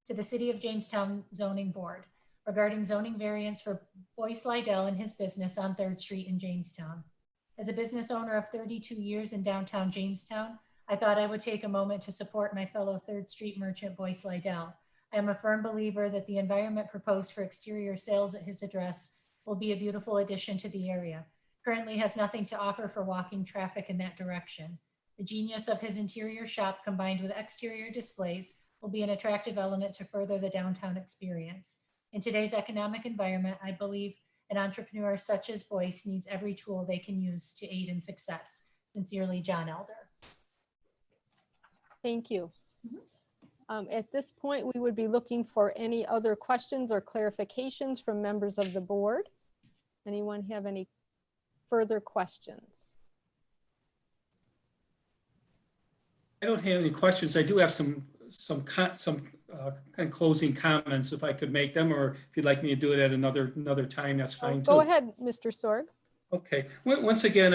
To the City of Jamestown Zoning Board regarding zoning variance for Boyce Lydell and his business on 3rd Street in Jamestown. As a business owner of 32 years in downtown Jamestown, I thought I would take a moment to support my fellow 3rd Street merchant Boyce Lydell. I am a firm believer that the environment proposed for exterior sales at his address will be a beautiful addition to the area. Currently has nothing to offer for walking traffic in that direction. The genius of his interior shop combined with exterior displays will be an attractive element to further the downtown experience. In today's economic environment, I believe an entrepreneur such as Boyce needs every tool they can use to aid in success. Sincerely, John Elder. Thank you. At this point, we would be looking for any other questions or clarifications from members of the board. Anyone have any further questions? I don't have any questions. I do have some kind of closing comments, if I could make them, or if you'd like me to do it at another time, that's fine too. Go ahead, Mr. Sorg. Okay. Once again,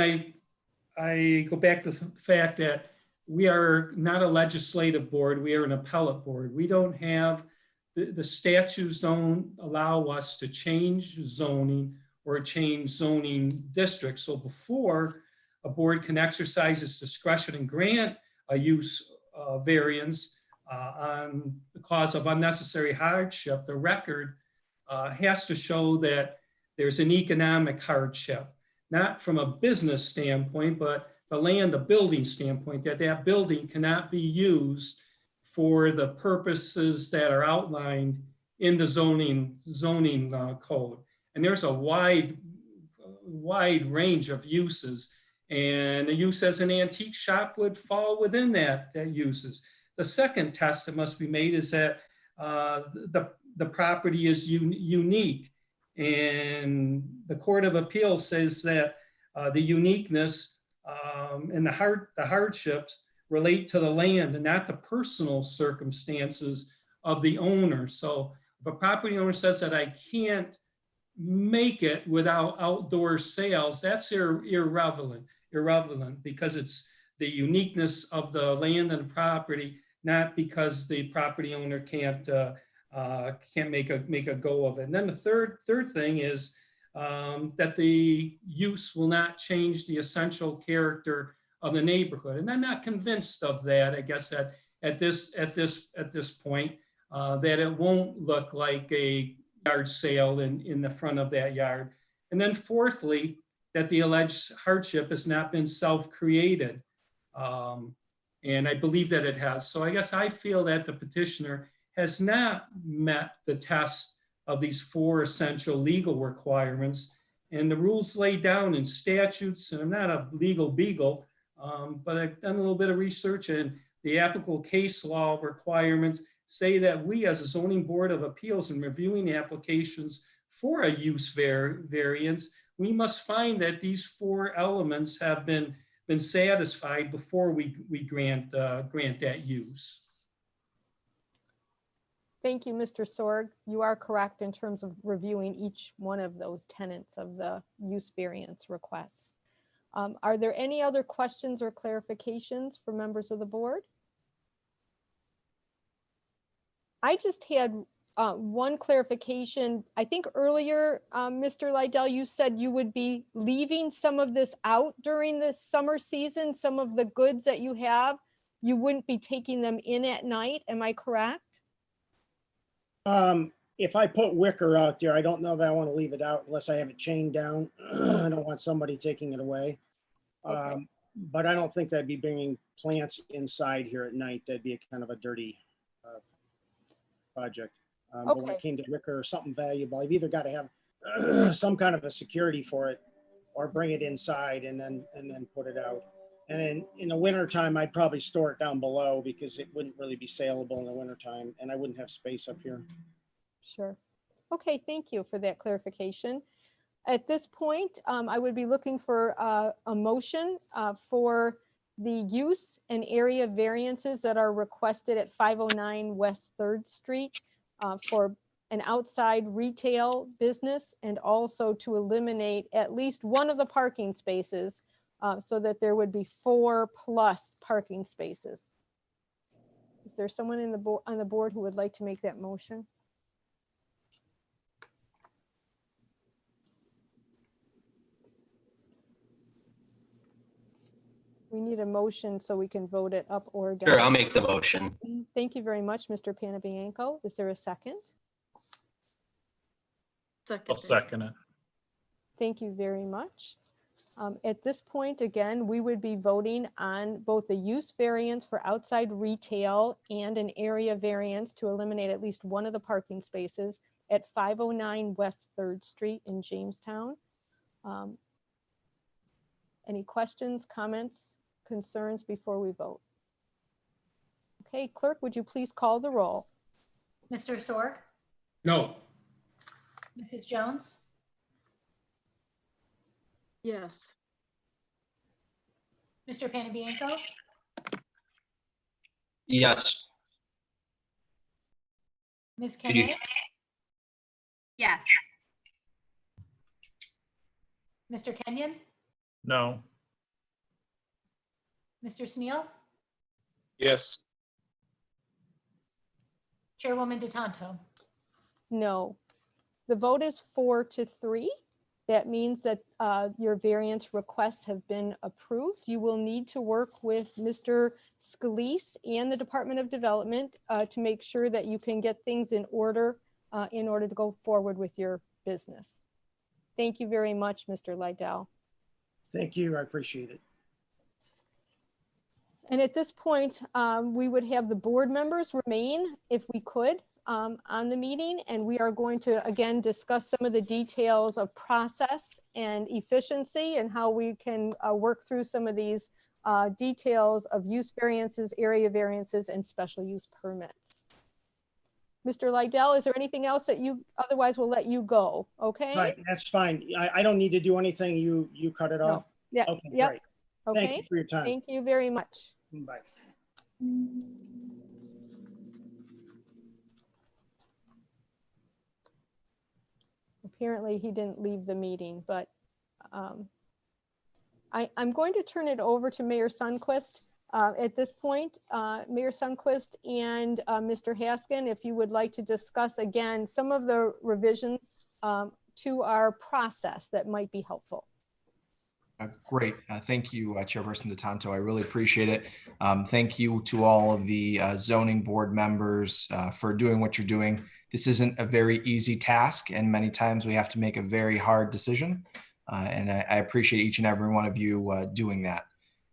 I go back to the fact that we are not a legislative board. We are an appellate board. We don't have, the statutes don't allow us to change zoning or change zoning districts. So before a board can exercise its discretion and grant a use variance on the cause of unnecessary hardship, the record has to show that there's an economic hardship, not from a business standpoint, but the building standpoint, that building cannot be used for the purposes that are outlined in the zoning code. And there's a wide range of uses, and a use as an antique shop would fall within that uses. The second test that must be made is that the property is unique, and the Court of Appeals says that the uniqueness and the hardships relate to the land and not the personal circumstances of the owner. So if a property owner says that I can't make it without outdoor sales, that's irrelevant because it's the uniqueness of the land and the property, not because the property owner can't make a go of it. And then the third thing is that the use will not change the essential character of the neighborhood. And I'm not convinced of that, I guess, at this point, that it won't look like a yard sale in the front of that yard. And then fourthly, that the alleged hardship has not been self-created. And I believe that it has. So I guess I feel that the petitioner has not met the test of these four essential legal requirements. And the rules laid down in statutes, and I'm not a legal beagle, but I've done a little bit of research, and the applicable case law requirements say that we as a zoning board of appeals in reviewing applications for a use variance, we must find that these four elements have been satisfied before we grant that use. Thank you, Mr. Sorg. You are correct in terms of reviewing each one of those tenets of the use variance requests. Are there any other questions or clarifications for members of the board? I just had one clarification. I think earlier, Mr. Lydell, you said you would be leaving some of this out during the summer season, some of the goods that you have. You wouldn't be taking them in at night. Am I correct? If I put wicker out there, I don't know that I want to leave it out unless I have it chained down. I don't want somebody taking it away. Okay. But I don't think I'd be bringing plants inside here at night. That'd be a kind of a dirty project. But when it came to wicker or something valuable, I've either got to have some kind of a security for it or bring it inside and then put it out. And in the winter time, I'd probably store it down below because it wouldn't really be saleable in the winter time, and I wouldn't have space up here. Sure. Okay, thank you for that clarification. At this point, I would be looking for a motion for the use and area variances that are requested at 509 West 3rd Street. for an outside retail business, and also to eliminate at least one of the parking spaces so that there would be 4+ parking spaces. Is there someone on the board who would like to make that motion? We need a motion so we can vote it up or down. Sure, I'll make the motion. Thank you very much, Mr. Panabianco. Is there a second? I'll second it. Thank you very much. At this point, again, we would be voting on both the use variance for outside retail and an area variance to eliminate at least one of the parking spaces at 509 West 3rd Street in Jamestown. Any questions, comments, concerns before we vote? Okay, clerk, would you please call the roll? Mr. Sorg, No. Mrs. Jones, Yes. Mr. Panabianco, Yes. Ms. Could you- Kennedy, Yes. Mr. Kenyon, No. Mr. Smeal, Yes. Chairwoman DeTanto. No. The vote is 4-3. That means that your variance requests have been approved. You will need to work with Mr. Scalise and the Department of Development to make sure that you can get things in order to go forward with your business. Thank you very much, Mr. Lydell. Thank you. I appreciate it. And at this point, we would have the board members remain, if we could, on the meeting. And we are going to, again, discuss some of the details of process and efficiency and how we can work through some of these details of use variances, area variances, and special use permits. Mr. Lydell, is there anything else that otherwise we'll let you go, okay? Right, that's fine. I don't need to do anything. You cut it No. off? Yeah, Okay, yep, great. Thank you okay. for your time. Thank you very much. Bye. Apparently he didn't leave the meeting, but I'm going to turn it over to Mayor Sundquist at this point. Mayor Sundquist and Mr. Haskin, if you would like to discuss again some of the revisions to our process that might be helpful. Great. Thank you, Chairperson DeTanto. I really appreciate it. Thank you to all of the zoning board members for doing what you're doing. This isn't a very easy task, and many times we have to make a very hard decision. And I appreciate each and every one of you doing that.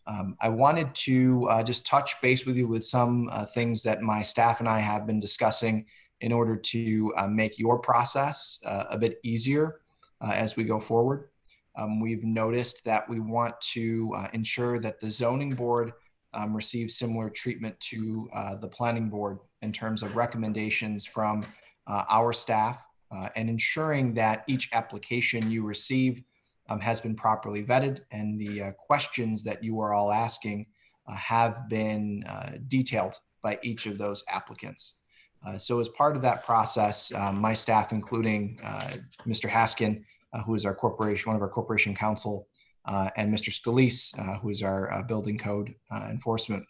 I wanted to just touch base with you with some things that my staff and I have been discussing in order to make your process a bit easier as we go forward. We've noticed that we want to ensure that the zoning board receives similar treatment to the planning board in terms of recommendations from our staff and ensuring that each application you receive has been properly vetted and the questions that you are all asking have been detailed by each of those applicants. So as part of that process, my staff, including Mr. Haskin, who is our corporation, one of our corporation counsel, and Mr. Scalise, who is our building code enforcement,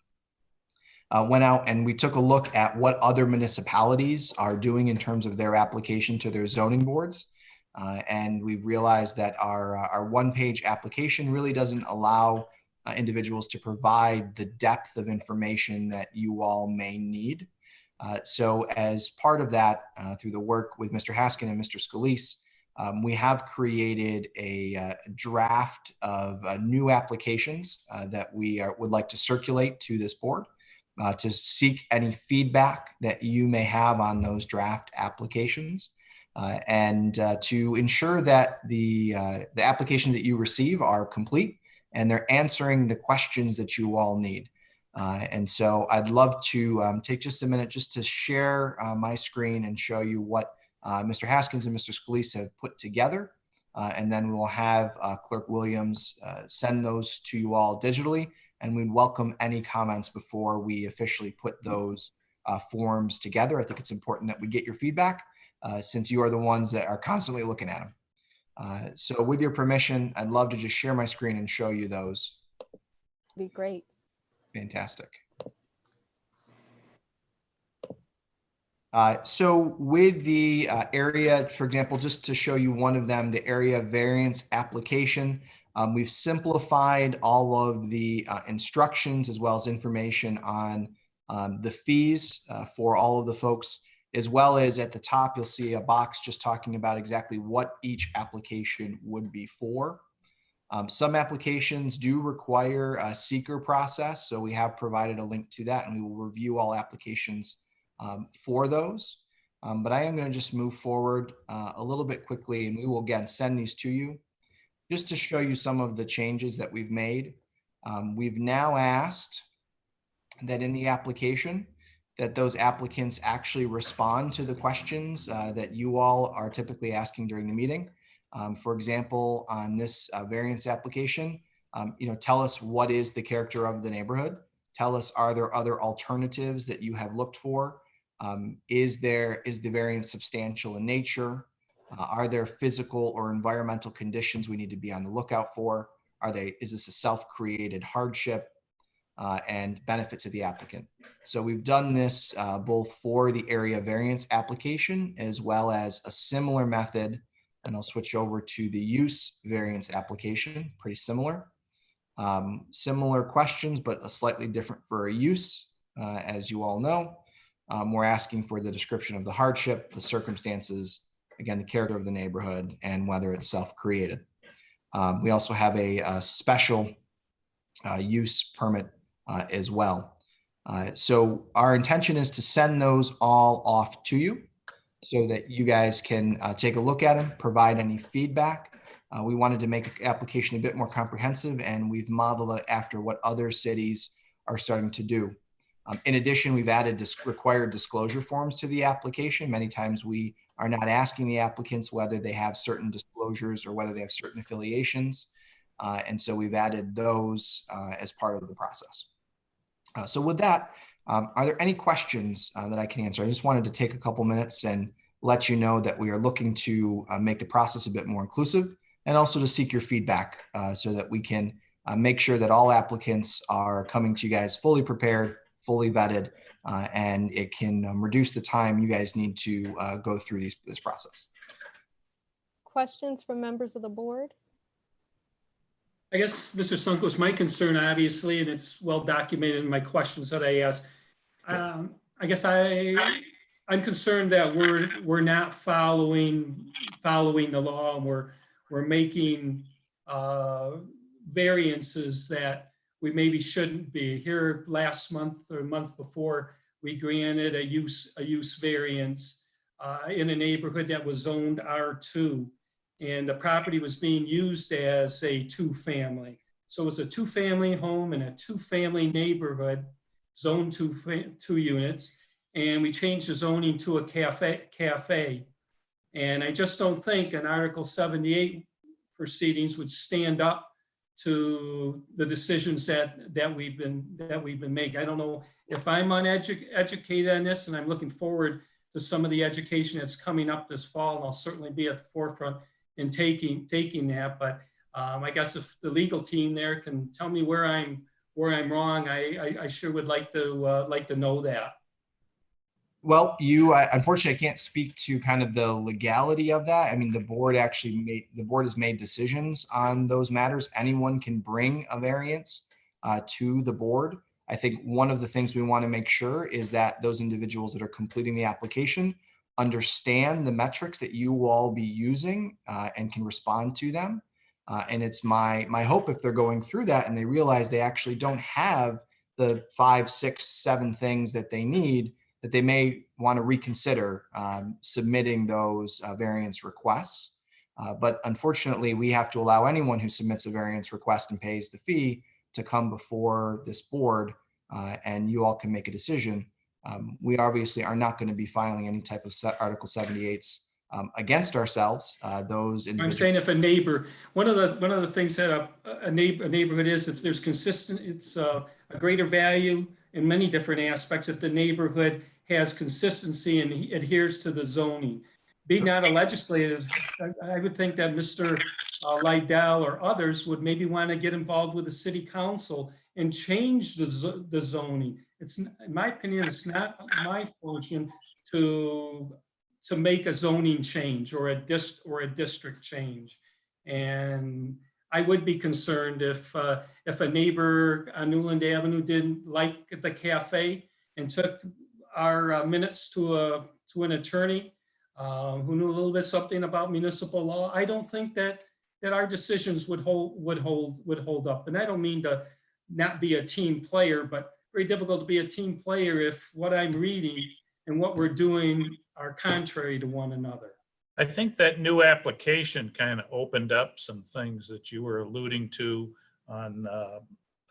went out and we took a look at what other municipalities are doing in terms of their application to their zoning boards. And we realized that our one-page application really doesn't allow individuals to provide the depth of information that you all may need. So as part of that, through the work with Mr. Haskin and Mr. Scalise, we have created a draft of new applications that we would like to circulate to this board to seek any feedback that you may have on those draft applications and to ensure that the applications that you receive are complete and they're answering the questions that you all need. And so I'd love to take just a minute just to share my screen and show you what Mr. Haskins and Mr. Scalise have put together. And then we'll have Clerk Williams send those to you all digitally. And we'd welcome any comments before we officially put those forms together. I think it's important that we get your feedback since you are the ones that are constantly looking at them. So with your permission, I'd love to just share my screen and show you those. Be great. Fantastic. So with the area, for example, just to show you one of them, the area variance application, we've simplified all of the instructions as well as information on the fees for all of the folks, as well as at the top, you'll see a box just talking about exactly what each application would be for. Some applications do require a seeker process, so we have provided a link to that, and we will review all applications for those. But I am going to just move forward a little bit quickly, and we will again send these to you just to show you some of the changes that we've made. We've now asked that in the application that those applicants actually respond to the questions that you all are typically asking during the meeting. For example, on this variance application, tell us what is the character of the neighborhood. Tell us, are there other alternatives that you have looked for? Is the variance substantial in nature? Are there physical or environmental conditions we need to be on the lookout for? Is this a self-created hardship? And benefit to the applicant. So we've done this both for the area variance application as well as a similar method. And I'll switch over to the use variance application, pretty similar. Similar questions, but a slightly different for a use. As you all know, we're asking for the description of the hardship, the circumstances, again, the character of the neighborhood, and whether it's self-created. We also have a special use permit as well. So our intention is to send those all off to you so that you guys can take a look at them, provide any feedback. We wanted to make the application a bit more comprehensive, and we've modeled it after what other cities are starting to do. In addition, we've added required disclosure forms to the application. Many times we are not asking the applicants whether they have certain disclosures or whether they have certain affiliations. And so we've added those as part of the process. So with that, are there any questions that I can answer? I just wanted to take a couple minutes and let you know that we are looking to make the process a bit more inclusive and also to seek your feedback so that we can make sure that all applicants are coming to you guys fully prepared, fully vetted, and it can reduce the time you guys need to go through this process. Questions from members of the board? I guess, Mr. Sunkos, my concern, obviously, and it's well documented in my questions that I asked. I guess I'm concerned that we're not following the law, and we're making variances that we maybe shouldn't be. Here last month or month before, we granted a use variance in a neighborhood that was zoned R2. And the property was being used as a two-family. So it was a two-family home in a two-family neighborhood, zoned two units, and we changed the zoning to a cafe. And I just don't think an Article 78 proceedings would stand up to the decisions that we've been making. I don't know if I'm uneducated on this, and I'm looking forward to some of the education that's coming up this fall, and I'll certainly be at the forefront in taking that, but I guess if the legal team there can tell me where I'm wrong, I sure would like to know that. Well, unfortunately, I can't speak to kind of the legality of that. I mean, the board has made decisions on those matters. Anyone can bring a variance to the board. I think one of the things we want to make sure is that those individuals that are completing the application understand the metrics that you will all be using and can respond to them. And it's my hope, if they're going through that and they realize they actually don't have the 5, 6, 7 things that they need, that they may want to reconsider submitting those variance requests. But unfortunately, we have to allow anyone who submits a variance request and pays the fee to come before this board, and you all can make a decision. We obviously are not going to be filing any type of Article 78s against ourselves. Those individuals. I'm saying if a neighbor, one of the things that a neighborhood is, if there's consistent, it's a greater value in many different aspects. If the neighborhood has consistency and he adheres to the zoning. Being not a legislative, I would think that Mr. Lydell or others would maybe want to get involved with the city council and change the zoning. It's, in my opinion, it's not my function to make a zoning change or a district change. And I would be concerned if a neighbor on Newland Avenue didn't like the cafe and took our minutes to an attorney who knew a little bit something about municipal law. I don't think that our decisions would hold up. And I don't mean to not be a team player, but very difficult to be a team player if what I'm reading and what we're doing are contrary to one another. I think that new application kind of opened up some things that you were alluding to on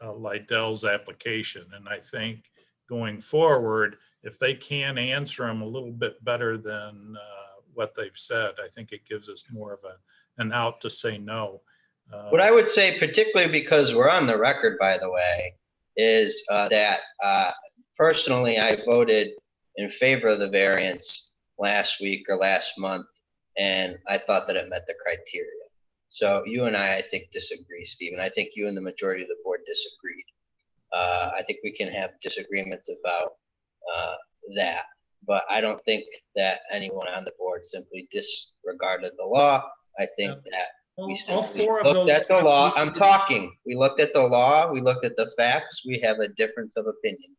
Lydell's application. And I think going forward, if they can answer them a little bit better than what they've said, I think it gives us more of an out to say no. What I would say, particularly because we're on the record, by the way, is that personally I voted in favor of the variance last week or last month, and I thought that it met the criteria. So you and I think, disagree, Stephen. I think you and the majority of the board disagreed. I think we can have disagreements about that, but I don't think that anyone on the board simply disregarded the law. I think that we simply looked at the law. I'm talking. We looked at the law. We looked at the facts. We have a difference of opinion.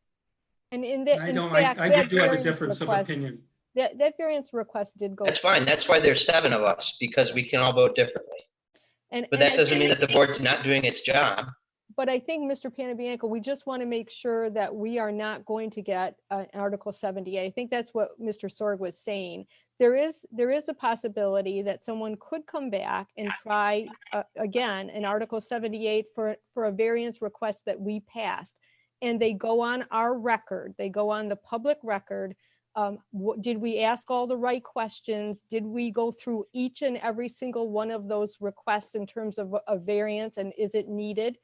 And in that, I do have a difference of opinion. That variance request did go. That's fine. That's why there's 7 of us, because we can all vote differently. But that doesn't mean that the board's not doing its job. But I think, Mr. Panabianco, we just want to make sure that we are not going to get Article 78. I think that's what Mr. Sorg was saying. There is a possibility that someone could come back and try again an Article 78 for a variance request that we passed. And they go on our record. They go on the public record. Did we ask all the right questions? Did we go through each and every single one of those requests in terms of a variance, and is it needed?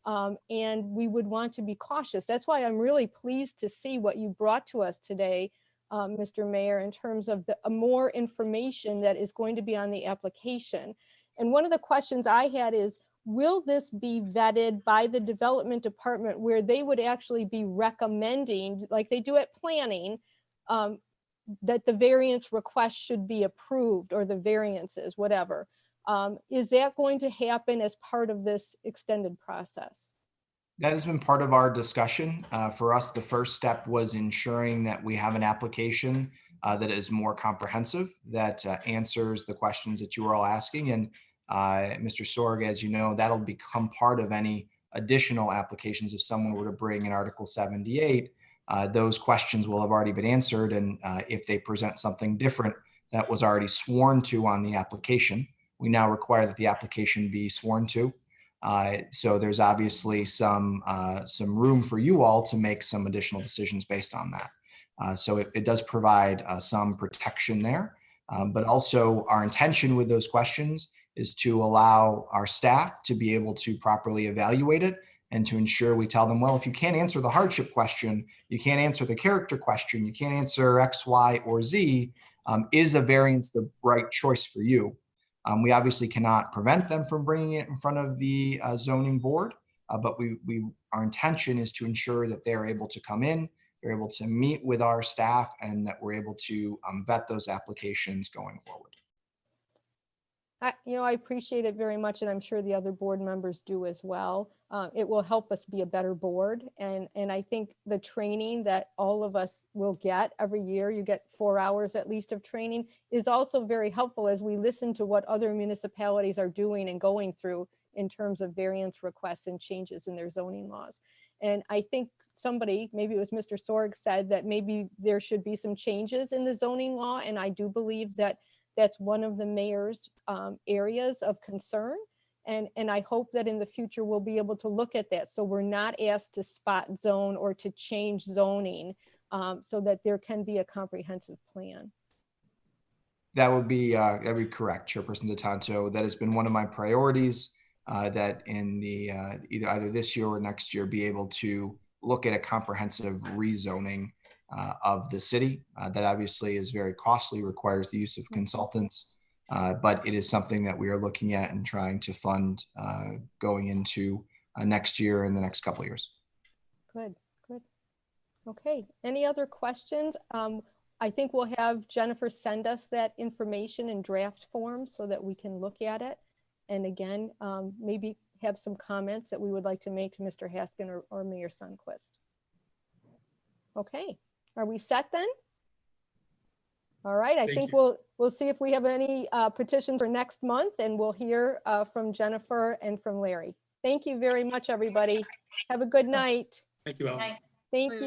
And we would want to be cautious. That's why I'm really pleased to see what you brought to us today, Mr. Mayor, in terms of more information that is going to be on the application. And one of the questions I had is, will this be vetted by the development department, where they would actually be recommending, like they do at planning, that the variance request should be approved, or the variances, whatever. Is that going to happen as part of this extended process? That has been part of our discussion. For us, the first step was ensuring that we have an application that is more comprehensive, that answers the questions that you were all asking. And Mr. Sorg, as you know, that'll become part of any additional applications. If someone were to bring an Article 78, those questions will have already been answered. And if they present something different that was already sworn to on the application, we now require that the application be sworn to. So there's obviously some room for you all to make some additional decisions based on that. So it does provide some protection there. But also our intention with those questions is to allow our staff to be able to properly evaluate it, and to ensure we tell them, well, if you can't answer the hardship question, you can't answer the character question, you can't answer X, Y, or Z, is a variance the right choice for you? We obviously cannot prevent them from bringing it in front of the zoning board, but our intention is to ensure that they're able to come in, they're able to meet with our staff, and that we're able to vet those applications going forward. I appreciate it very much, and I'm sure the other board members do as well. It will help us be a better board, and I think the training that all of us will get every year, you get 4 hours at least of training, is also very helpful as we listen to what other municipalities are doing and going through in terms of variance requests and changes in their zoning laws. And I think somebody, maybe it was Mr. Sorg, said that maybe there should be some changes in the zoning law, and I do believe that that's one of the mayor's areas of concern. And I hope that in the future we'll be able to look at that, so we're not asked to spot zone or to change zoning, so that there can be a comprehensive plan. That'd be correct, Chairperson DeTanto. That has been one of my priorities, that in the either this year or next year, be able to look at a comprehensive rezoning of the city. That obviously is very costly, requires the use of consultants, but it is something that we are looking at and trying to fund going into next year and the next couple of years. Good, good. Okay, any other questions? I think we'll have Jennifer send us that information in draft form so that we can look at it. And again, maybe have some comments that we would like to make to Mr. Haskin or Mayor Sundquist. Okay, are we set then? All right, I Thank think you. we'll see if we have any petitions for next month, and we'll hear from Jennifer and from Larry. Thank you very much, everybody. Have a good night. Thank you, Ellen. Night. Thank you.